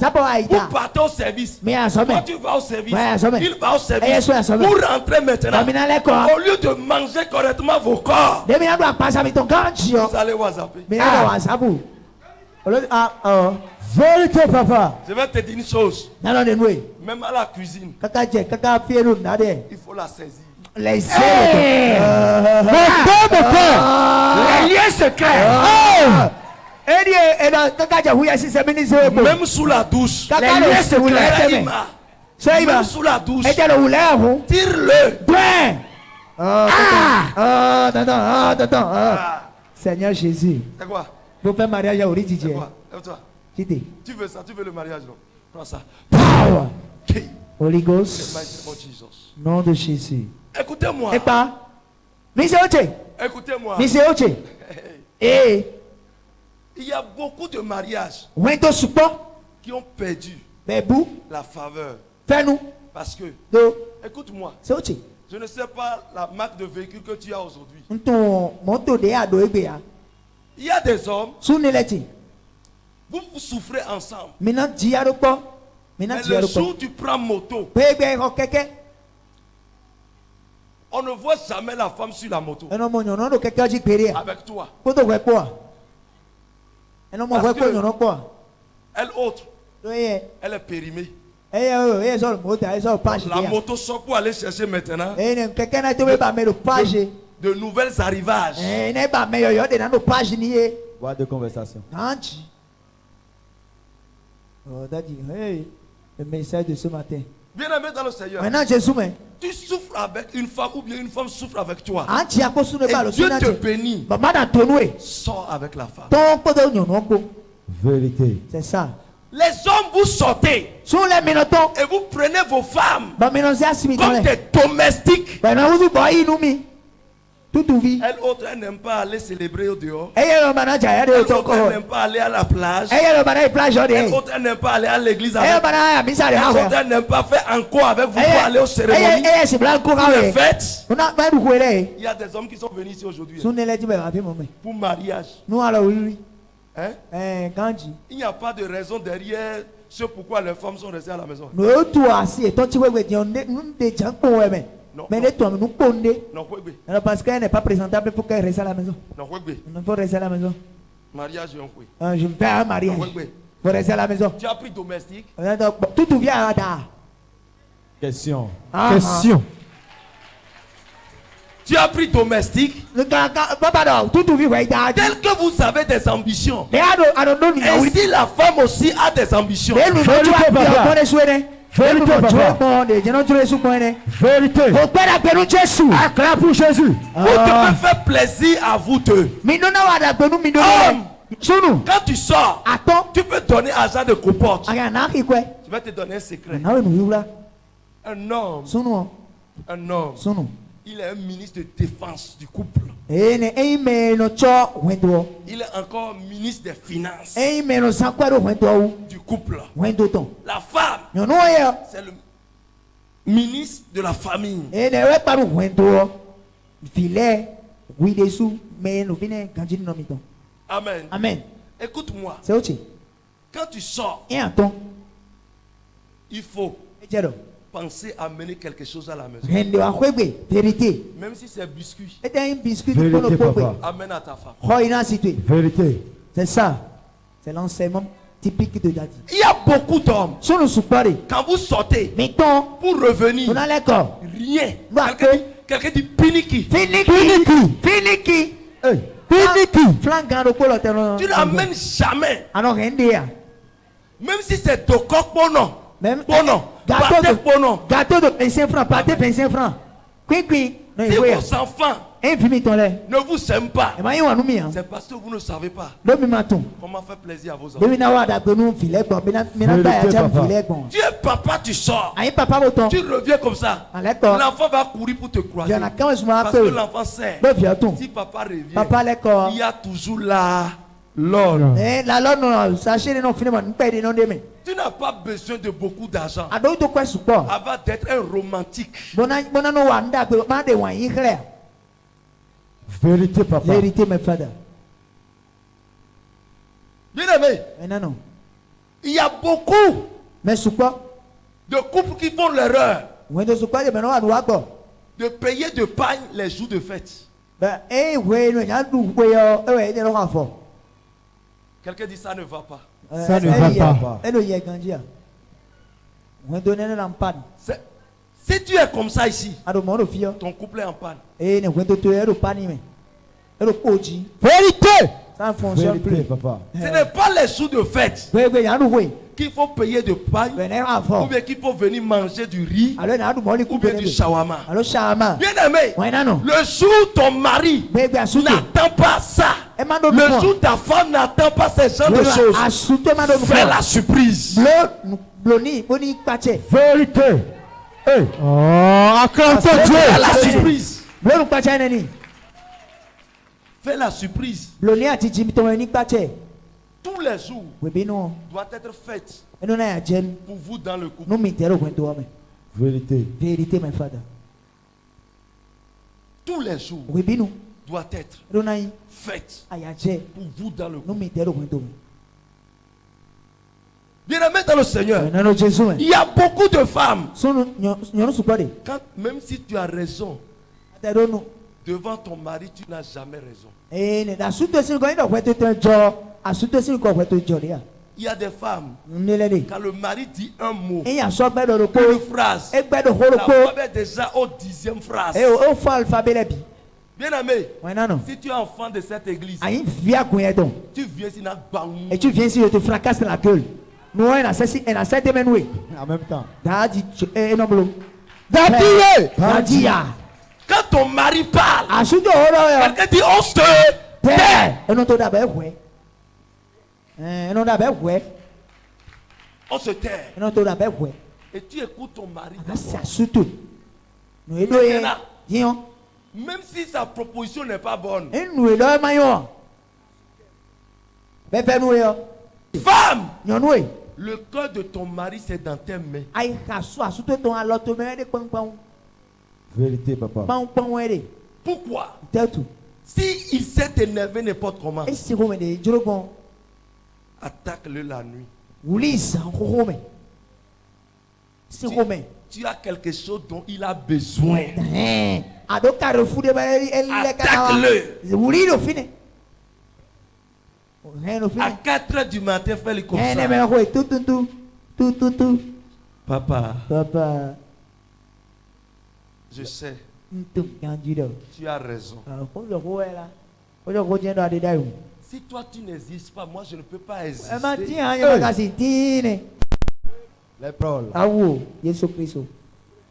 partir au service. Quand tu vas au service, il va au service. Pour rentrer maintenant. Au lieu de manger correctement vos corps, vous allez WhatsApper. Vérité, papa. Je vais te dire une chose. Même à la cuisine, il faut la saisir. Les liens secrets. Même sous la douche. Même sous la douche. Tire-le. Seigneur Jésus. C'est quoi? Vous faites mariage à Ori Didier. Tu veux ça, tu veux le mariage, non? Prends ça. Power. Holy Ghost. Nom de Jésus. Écoutez-moi. Écoutez-moi. Il y a beaucoup de mariages qui ont perdu la faveur. Parce que, écoute-moi, Je ne sais pas la marque de véhicule que tu as aujourd'hui. Il y a des hommes. Vous souffrez ensemble. Mais le jour où tu prends moto, on ne voit jamais la femme sur la moto. Avec toi. Parce que elle autre, elle est périmée. La moto sort pour aller chercher maintenant de nouvelles arrivages. Voix de conversation. Le message de ce matin. Bien-aimé dans le Seigneur. Maintenant, Jésus, tu souffres avec une femme ou bien une femme souffre avec toi. Et Dieu te bénit. Sors avec la femme. Vérité. C'est ça. Les hommes, vous sortez et vous prenez vos femmes comme des domestiques. Elle autre, elle n'aime pas aller célébrer au dehors. Elle autre, elle n'aime pas aller à la plage. Elle autre, elle n'aime pas aller à l'église avec vous. Elle autre, elle n'aime pas faire encore avec vous pour aller aux cérémonies, pour les fêtes. Il y a des hommes qui sont venus ici aujourd'hui pour mariage. Hein? Il n'y a pas de raison derrière ce pourquoi les femmes sont restées à la maison. Non, parce qu'elle n'est pas présentable pour qu'elle reste à la maison. Il faut rester à la maison. Mariage, je me fais un mariage. Il faut rester à la maison. Tu as pris domestique. Tout vient à ta. Question. Question. Tu as pris domestique. Tel que vous avez des ambitions. Et si la femme aussi a des ambitions. Vérité, papa. Vérité. Acclame pour Jésus. Vous devez faire plaisir à vous deux. Quand tu sors, tu peux donner argent de comporte. Je vais te donner un secret. Un homme, il est un ministre de défense du couple. Il est encore ministre des finances du couple. La femme, c'est le ministre de la famille. Amen. Amen. Écoute-moi. Quand tu sors, il faut penser à mener quelque chose à la maison. Même si c'est biscuit. Vérité, papa. Amène à ta femme. Vérité. C'est ça. C'est l'enseignement typique de Dadi. Il y a beaucoup d'hommes. Quand vous sortez pour revenir, rien. Quelqu'un dit piniki. Piniki. Tu n'amènes jamais. Même si c'est de coq bono. Gâteau de 25 francs. Pâté 25 francs. Si vos enfants ne vous aiment pas, c'est parce que vous ne savez pas comment faire plaisir à vos enfants. Tu es papa, tu sors. Tu reviens comme ça. L'enfant va courir pour te croiser. Parce que l'enfant sait. Si papa revient, il y a toujours là l'or. Tu n'as pas besoin de beaucoup d'argent avant d'être un romantique. Vérité, papa. Vérité, mes frères. Bien aimé, il y a beaucoup de couples qui font l'erreur de payer de pagne les jours de fête. Quelqu'un dit ça ne va pas. Ça ne va pas. Si tu es comme ça ici, ton couple est en panne. Vérité. Ça ne fonctionne plus. Papa. Ce n'est pas les sous de fête qu'il faut payer de paille, ou bien qu'il faut venir manger du riz, ou bien du shawarma. Bien aimé, le jour où ton mari n'attend pas ça, le jour où ta femme n'attend pas ce genre de choses, fais la surprise. Vérité. Hey. Oh, acclame ton Dieu. Fais la surprise. Fais la surprise. Tous les jours doit être faite pour vous dans le couple. Vérité. Vérité, mes frères. tous les jours doit être faite pour vous dans le couple. Bien-aimé dans le Seigneur, il y a beaucoup de femmes. Quand, même si tu as raison, devant ton mari, tu n'as jamais raison. Il y a des femmes, quand le mari dit un mot, une phrase, la femme est déjà au 10e phrase. Bien-aimé, si tu es enfant de cette église, tu viens ici et tu viens ici, je te fracasse la gueule. Nous, on a 7 minutes. En même temps. Quand ton mari parle, quelqu'un dit on se tait. On se tait. Et tu écoutes ton mari. Même si sa proposition n'est pas bonne. Femme, le cœur de ton mari c'est dans tes mains. Vérité, papa. Pourquoi? Si il s'est énervé n'importe comment, attaque-le la nuit. Tu as quelque chose dont il a besoin. Attaque-le. À 4h du matin, fais-le comme ça. Papa. Je sais. Tu as raison. Si toi tu n'existes pas, moi je ne peux pas exister.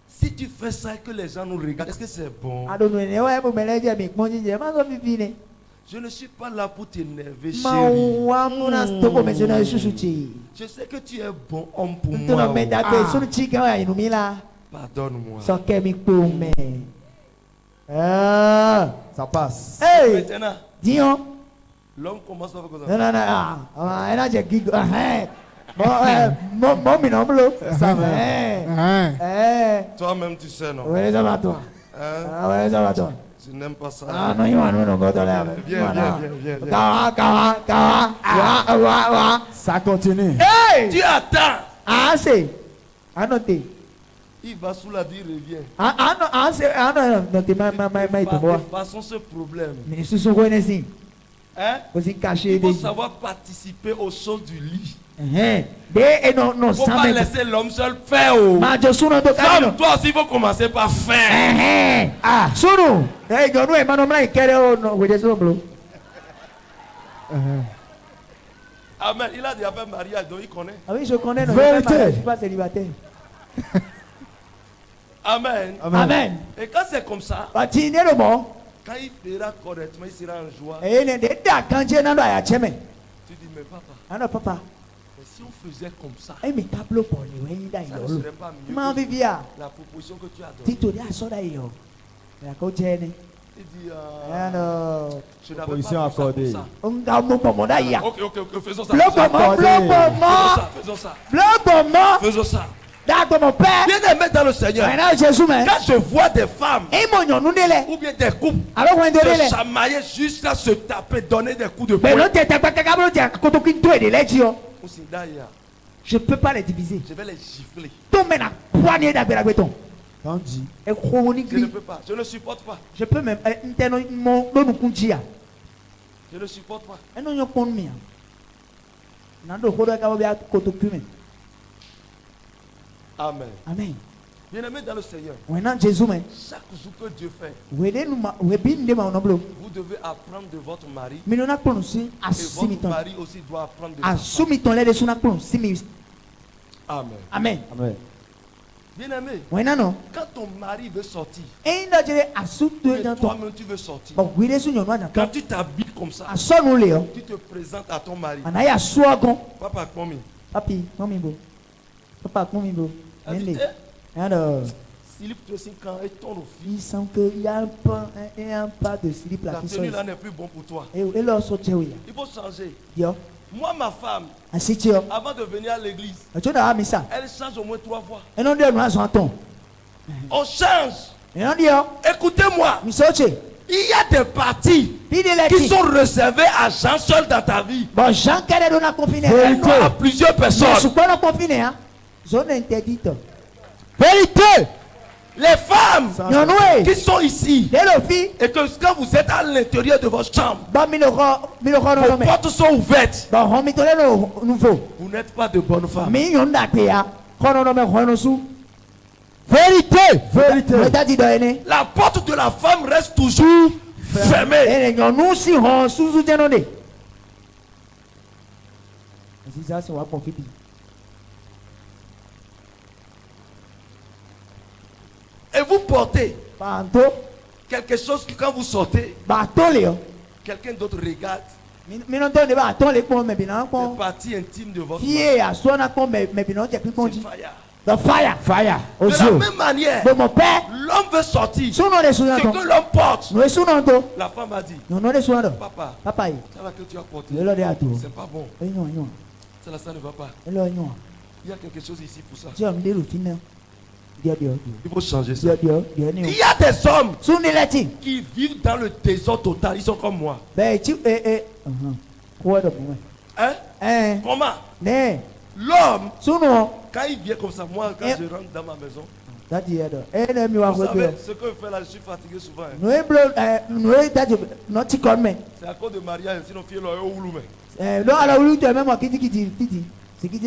Si tu fais ça et que les gens nous regardent, est-ce que c'est bon? Je ne suis pas là pour t'énerver, chérie. Je sais que tu es bon homme pour moi. Pardonne-moi. Ça passe. Maintenant, l'homme commence à faire comme ça. Toi-même tu sais, non? Tu n'aimes pas ça. Viens. Ça continue. Tu attends. Il va sous la vie, il revient. Façons ce problème. Il faut savoir participer aux choses du lit. Il ne faut pas laisser l'homme seul faire. Femme, toi aussi, il faut commencer par faire. Amen. Il a déjà fait mariage, donc il connaît. Ah oui, je connais. Je suis pas célibataire. Amen. Amen. Et quand c'est comme ça, quand il fera correctement, il sera en joie. Tu dis, mais papa, mais si on faisait comme ça, ça ne serait pas mieux que la proposition que tu as donnée. Il dit, je n'avais pas accordé. Ok, faisons ça. Faisons ça. Bien-aimé dans le Seigneur, quand je vois des femmes ou bien des couples se chamailler jusqu'à se taper, donner des coups de poing, je ne peux pas les diviser. Je vais les gifler. Je ne peux pas, je ne supporte pas. Je peux même. Je ne supporte pas. Amen. Amen. Bien-aimé dans le Seigneur, chaque jour que Dieu fait, vous devez apprendre de votre mari. Et votre mari aussi doit apprendre de sa femme. Amen. Amen. Amen. Bien-aimé, quand ton mari veut sortir, et toi-même tu veux sortir, quand tu t'habilles comme ça, tu te présentes à ton mari. Papa, combien? Papa, combien? Slip de 5 ans et ton office. Il semble qu'il y a un pas de slip là. La tenue là n'est plus bon pour toi. Il faut changer. Moi, ma femme, avant de venir à l'église, elle change au moins 3 fois. On change. Écoutez-moi. Il y a des parties qui sont réservées à Jean seul dans ta vie. Et non à plusieurs personnes. Vérité. Les femmes qui sont ici et que quand vous êtes à l'intérieur de votre chambre, vos portes sont ouvertes. Vous n'êtes pas de bonnes femmes. Vérité. La porte de la femme reste toujours fermée. Et vous portez quelque chose que quand vous sortez, quelqu'un d'autre regarde. Les parties intimes de votre fire. De la même manière, l'homme veut sortir. Ce que l'homme porte, la femme a dit, papa, ça va que tu as porté, c'est pas bon. Ça ne va pas. Il y a quelque chose ici pour ça. Il faut changer ça. Il y a des hommes qui vivent dans le désordre total. Ils sont comme moi. Hein? Comment? L'homme, quand il vient comme ça, moi, quand je rentre dans ma maison, vous savez, ce que je fais là, je suis fatigué souvent. C'est à cause de mariage, sinon il y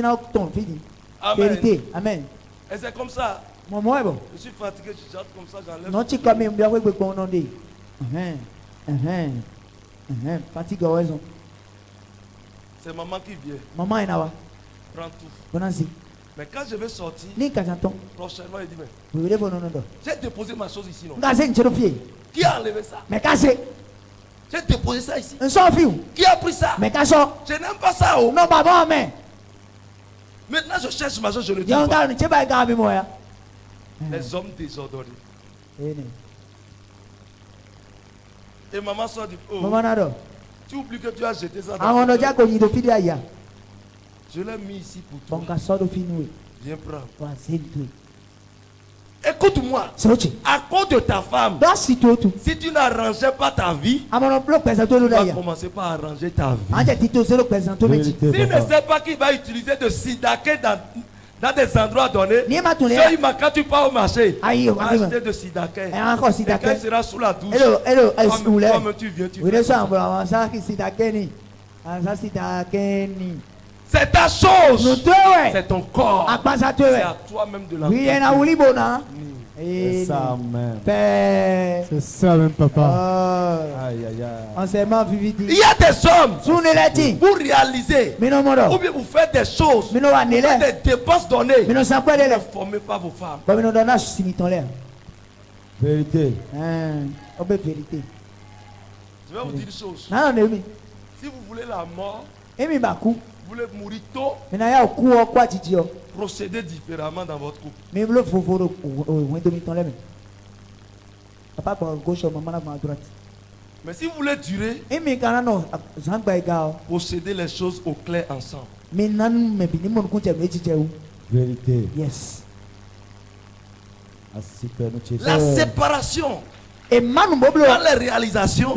a Vérité. Amen. Et c'est comme ça. Je suis fatigué, je chante comme ça, j'enlève. C'est maman qui vient. Prends tout. Mais quand je vais sortir, prochainement il dit, mais j'ai déposé ma chose ici, non? Qui a enlevé ça? J'ai déposé ça ici. Qui a pris ça? Je n'aime pas ça. Oh. Maintenant je cherche ma chose, je ne dis pas. Les hommes désordonnés. Et maman sort du tu oublies que tu as jeté ça dans je l'ai mis ici pour toi. Viens prendre. Écoute-moi. À cause de ta femme, si tu n'arrangeais pas ta vie, tu vas commencer par arranger ta vie. S'il ne sait pas qu'il va utiliser de sidaké dans des endroits donnés, quand tu pars au marché, acheter de sidaké. Et quand il sera sous la douche, comme tu viens, tu fais ça. C'est ta chose. C'est ton corps. C'est à toi-même de l'entendre. C'est ça même. C'est ça même, papa. Il y a des hommes, vous réalisez, ou bien vous faites des choses, vous faites des dépenses données, vous ne formez pas vos femmes. Vérité. Je vais vous dire une chose. Si vous voulez la mort, vous voulez mourir tôt, procédez différemment dans votre couple. Mais si vous voulez durer, procédez les choses au clair ensemble. Vérité. Yes. La séparation dans les réalisations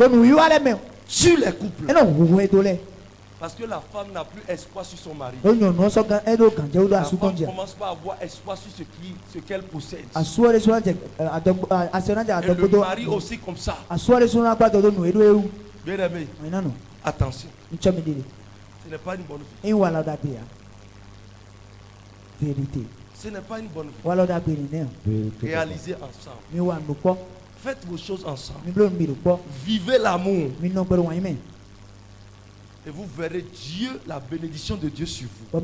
sur les couples. Parce que la femme n'a plus espoir sur son mari. La femme commence pas à avoir espoir sur ce qu'elle possède. Et le mari aussi comme ça. Bien aimé, attention. Ce n'est pas une bonne vie. Vérité. Ce n'est pas une bonne vie. Réalisez ensemble. Faites vos choses ensemble. Vivez l'amour. Et vous verrez Dieu, la bénédiction de Dieu sur vous.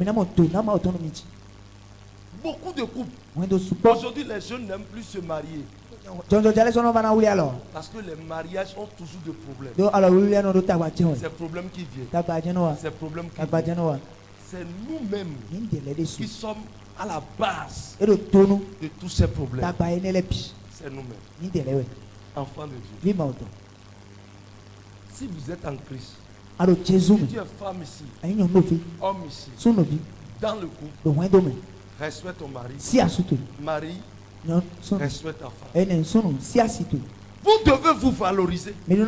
Beaucoup de couples. Aujourd'hui, les jeunes n'aiment plus se marier. Parce que les mariages ont toujours des problèmes. C'est problèmes qui viennent. C'est problèmes qui viennent. C'est nous-mêmes qui sommes à la base de tous ces problèmes. C'est nous-mêmes. Enfants de Dieu. Si vous êtes en Christ, si tu es femme ici, homme ici, dans le couple, respecte ton mari. Mari, Respecte ta femme. Vous devez vous valoriser. Il y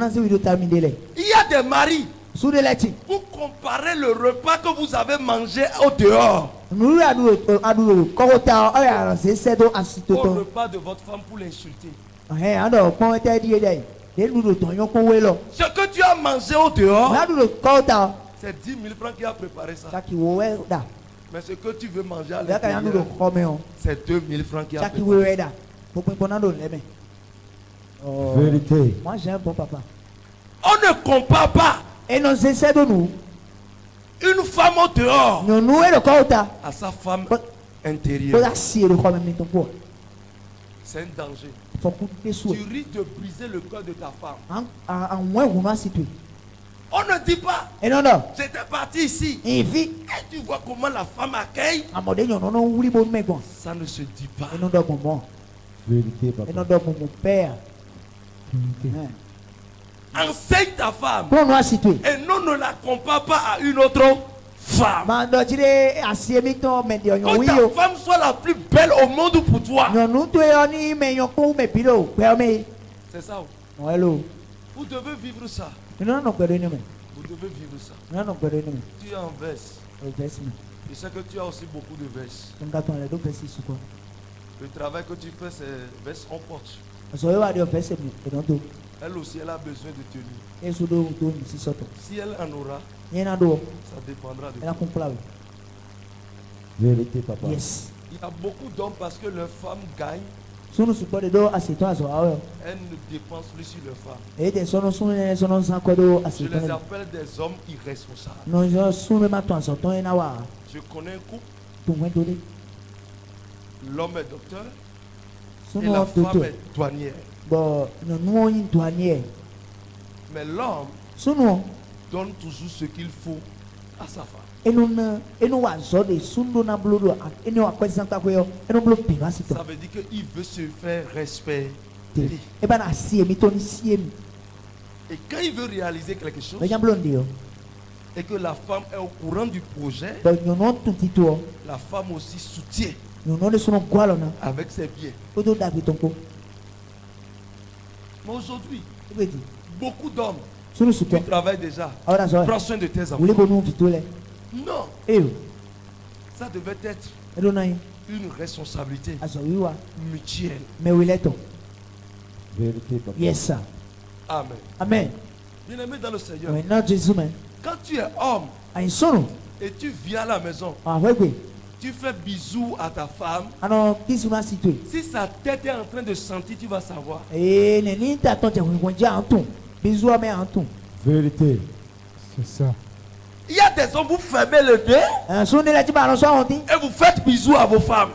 a des maris. Vous comparez le repas que vous avez mangé au dehors au repas de votre femme pour l'insulter. Ce que tu as mangé au dehors, c'est 10 000 francs qui a préparé ça. Mais ce que tu veux manger à l'intérieur, c'est 2 000 francs qui a préparé ça. Vérité. Moi j'ai un bon papa. On ne compare pas. Et nous essayons de nous. Une femme au dehors à sa femme intérieure. C'est un danger. Tu risques de briser le cœur de ta femme. On ne dit pas. J'étais parti ici. Et tu vois comment la femme accueille. Ça ne se dit pas. Vérité, papa. Enseigne ta femme. Et non, ne la compare pas à une autre femme. Quand ta femme soit la plus belle au monde pour toi. C'est ça. Vous devez vivre ça. Vous devez vivre ça. Tu es en verse. Je sais que tu as aussi beaucoup de verses. Le travail que tu fais, c'est verse en porte. Elle aussi, elle a besoin de tenue. Si elle en aura, ça dépendra de toi. Vérité, papa. Yes. Il y a beaucoup d'hommes parce que leurs femmes gagnent. Elles ne dépensent plus sur leurs femmes. Je les appelle des hommes irresponsables. Je connais un couple. L'homme est docteur et la femme est douanière. Mais l'homme donne toujours ce qu'il faut à sa femme. Ça veut dire qu'il veut se faire respecter. Et quand il veut réaliser quelque chose et que la femme est au courant du projet, la femme aussi soutient avec ses biens. Mais aujourd'hui, beaucoup d'hommes qui travaillent déjà, prends soin de tes enfants. Non, ça devait être une responsabilité mutuelle. Vérité, papa. Yes, sir. Amen. Amen. Bien-aimé dans le Seigneur, quand tu es homme et tu viens à la maison, tu fais bisous à ta femme. Si sa tête est en train de sentir, tu vas savoir. Vérité. C'est ça. Il y a des hommes, vous fermez le nez et vous faites bisous à vos femmes.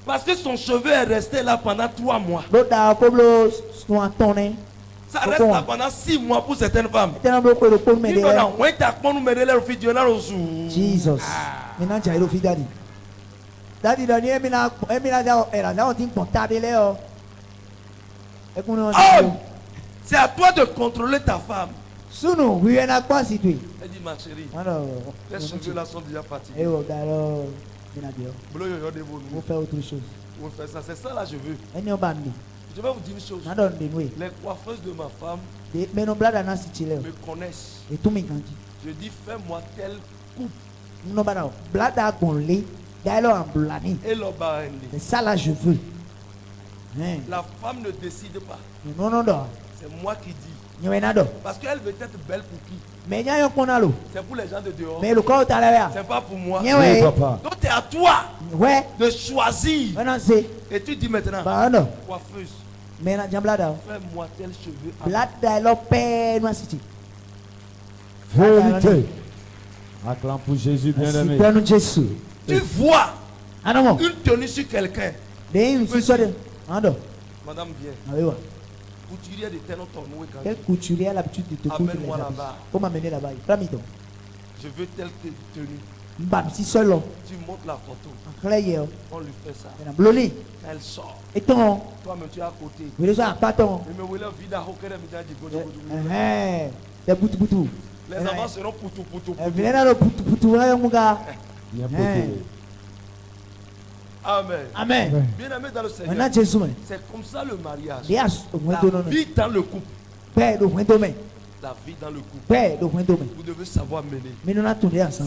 Parce que son cheveu est resté là pendant 3 mois. Ça reste là pendant 6 mois pour certaines femmes. Jesus. C'est à toi de contrôler ta femme. Elle dit, ma chérie, tes cheveux là sont déjà fatigués. Vous faites autre chose. Vous faites ça, c'est ça là je veux. Je vais vous dire une chose. Les coiffeuses de ma femme me connaissent. Je dis, fais-moi telle coupe. C'est ça là je veux. La femme ne décide pas. C'est moi qui dis. Parce qu'elle veut être belle pour qui? C'est pour les gens de dehors. C'est pas pour moi. Oui, papa. Donc c'est à toi de choisir. Et tu dis maintenant, coiffeuse, fais-moi tel cheveu. Vérité. Acclame pour Jésus, bien-aimé. Tu vois une tenue sur quelqu'un. Madame, viens. Couturier de tel autre. Quel couturier a l'habitude de te coudre? Amène-moi là-bas. Faut m'amener là-bas. Je veux telle tenue. Tu montes la photo. On lui fait ça. Elle sort. Toi-même tu es à côté. Les enfants seront poutou. Amen. Amen. Bien-aimé dans le Seigneur. C'est comme ça le mariage. La vie dans le couple. La vie dans le couple. Vous devez savoir mener.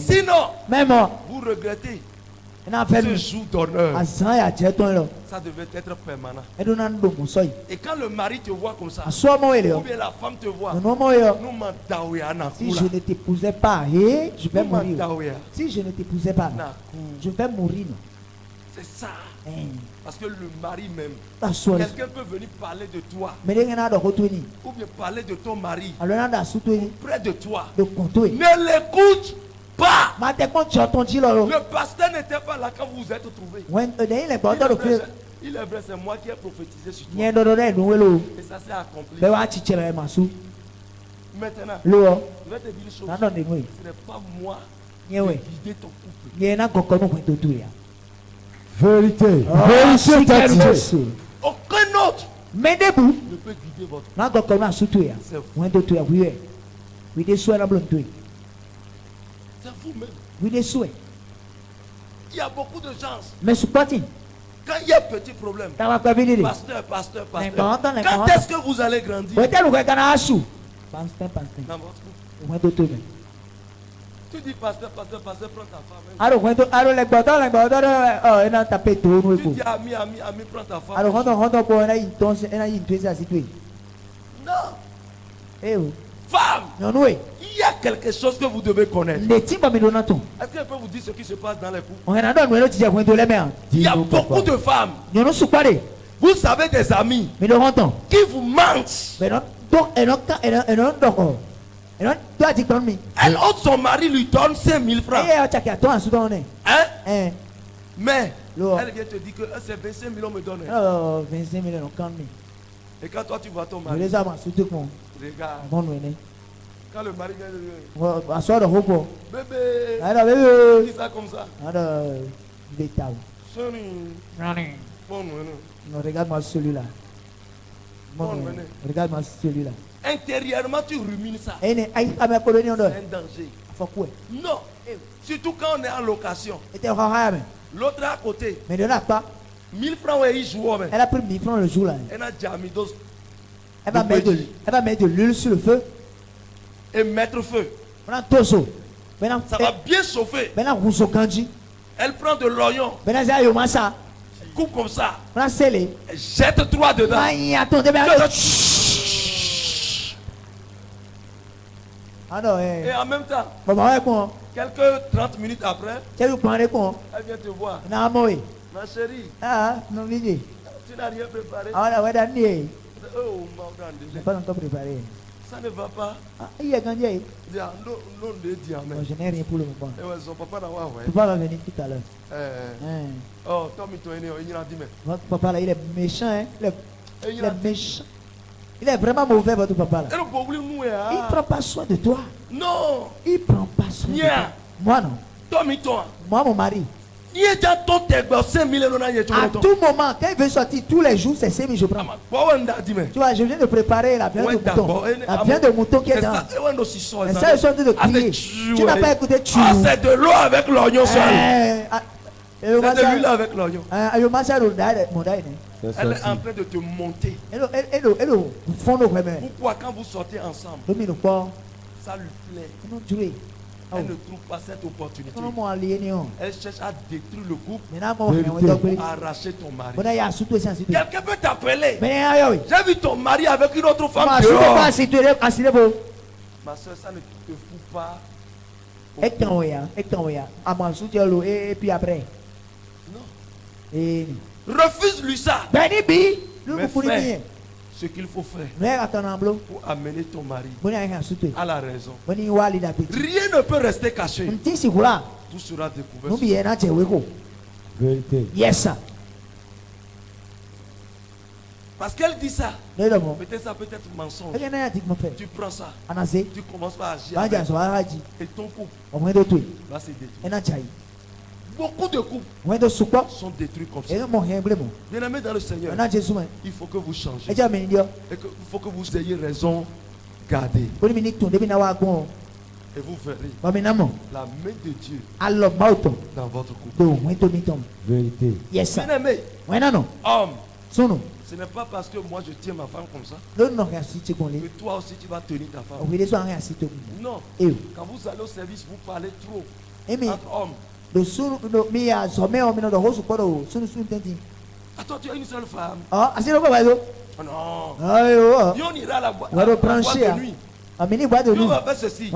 Sinon, vous regrettez. Ce jour d'honneur, ça devait être permanent. Et quand le mari te voit comme ça, ou bien la femme te voit, si je ne t'épousais pas, je vais mourir. Si je ne t'épousais pas, je vais mourir. C'est ça. Parce que le mari même, quelqu'un peut venir parler de toi, ou bien parler de ton mari, près de toi. Ne l'écoute pas. Le pasteur n'était pas là quand vous vous êtes trouvés. Il est vrai, c'est moi qui ai prophétisé sur toi. Et ça s'est accompli. Maintenant, je vais te dire une chose. Ce n'est pas moi qui ai guidé ton couple. Vérité. Aucun autre ne peut guider votre couple. C'est vous-même. Il y a beaucoup de gens. Quand il y a un petit problème, pasteur, quand est-ce que vous allez grandir dans votre couple? Tu dis pasteur, prends ta femme. Tu dis ami, prends ta femme. Non. Femme, il y a quelque chose que vous devez connaître. Est-ce que je peux vous dire ce qui se passe dans les couples? Il y a beaucoup de femmes. Vous savez des amis qui vous mentent. Elle ôte son mari, lui donne 5 000 francs. Hein? Mais elle vient te dire que c'est 25 000 on me donne. Et quand toi tu vois ton mari, regarde. Quand le mari vient de dire bébé, dis ça comme ça. Non, regarde-moi celui-là. Regarde-moi celui-là. Intérieurement, tu rumines ça. C'est un danger. Non. Surtout quand on est en location. L'autre à côté. 1000 francs, il joue. Elle a pris 1000 francs le jour là. Elle va mettre de l'huile sur le feu. Et mettre feu. Ça va bien chauffer. Elle prend de l'oignon. Coupe comme ça. Jette-toi dedans. Et en même temps, quelques 30 minutes après, elle vient te voir. Ma chérie, tu n'as rien préparé. Oh, ça ne va pas. Je n'ai rien pour le moment. Papa va venir tout à l'heure. Oh, votre papa là, il est méchant. Hein? Il est méchant. Il est vraiment mauvais, votre papa là. Il ne prend pas soin de toi. Non. Il ne prend pas soin de toi. Moi non. Moi, mon mari. À tout moment, quand il veut sortir tous les jours, c'est 5 000 je prends. Tu vois, je viens de préparer la viande de mouton. La viande de mouton qui est dans. Et ça, ils sont en train de crier. Tu n'as pas écouté tu. C'est de l'eau avec l'oignon seul. C'est de l'huile avec l'oignon. Elle est en train de te monter. Pourquoi quand vous sortez ensemble, ça lui plaît. Elle ne trouve pas cette opportunité. Elle cherche à détruire le couple pour arracher ton mari. Quelqu'un peut t'appeler. J'ai vu ton mari avec une autre femme dehors. Ma soeur, ça ne te fout pas. Et puis après. Non. Refuse-lui ça. Mais fais ce qu'il faut faire pour amener ton mari à la raison. Rien ne peut rester caché. Tout sera découvert. Yes, sir. Parce qu'elle dit ça. Peut-être ça peut être mensonge. Tu prends ça. Tu commences par agir. Et ton couple va se détruire. Beaucoup de couples sont détruits comme ça. Bien-aimés dans le Seigneur, il faut que vous changez. Et il faut que vous ayez raison gardée. Et vous verrez la main de Dieu dans votre couple. Vérité. Yes, sir. Bien-aimé, homme, ce n'est pas parce que moi je tiens ma femme comme ça que toi aussi tu vas tenir ta femme. Non. Quand vous allez au service, vous parlez trop. Entre hommes. Attends, tu as une seule femme. Oh non. Et on ira à la boîte de nuit. On va faire ceci.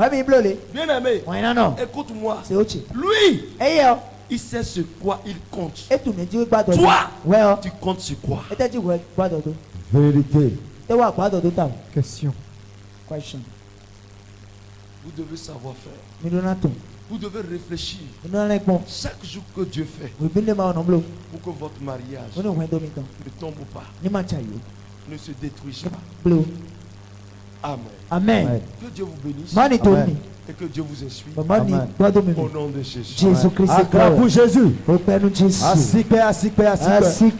Bien aimé, écoute-moi. Lui, il sait sur quoi il compte. Toi, tu comptes sur quoi? Vérité. Question. Vous devez savoir faire. Vous devez réfléchir. Chaque jour que Dieu fait pour que votre mariage ne tombe pas, ne se détruise pas. Amen. Amen. Que Dieu vous bénisse. Amen. Et que Dieu vous inspire. Amen. Au nom de Jésus. Jésus Christ. Acclame pour Jésus. Au Père nous Jésus. Assis, Assis,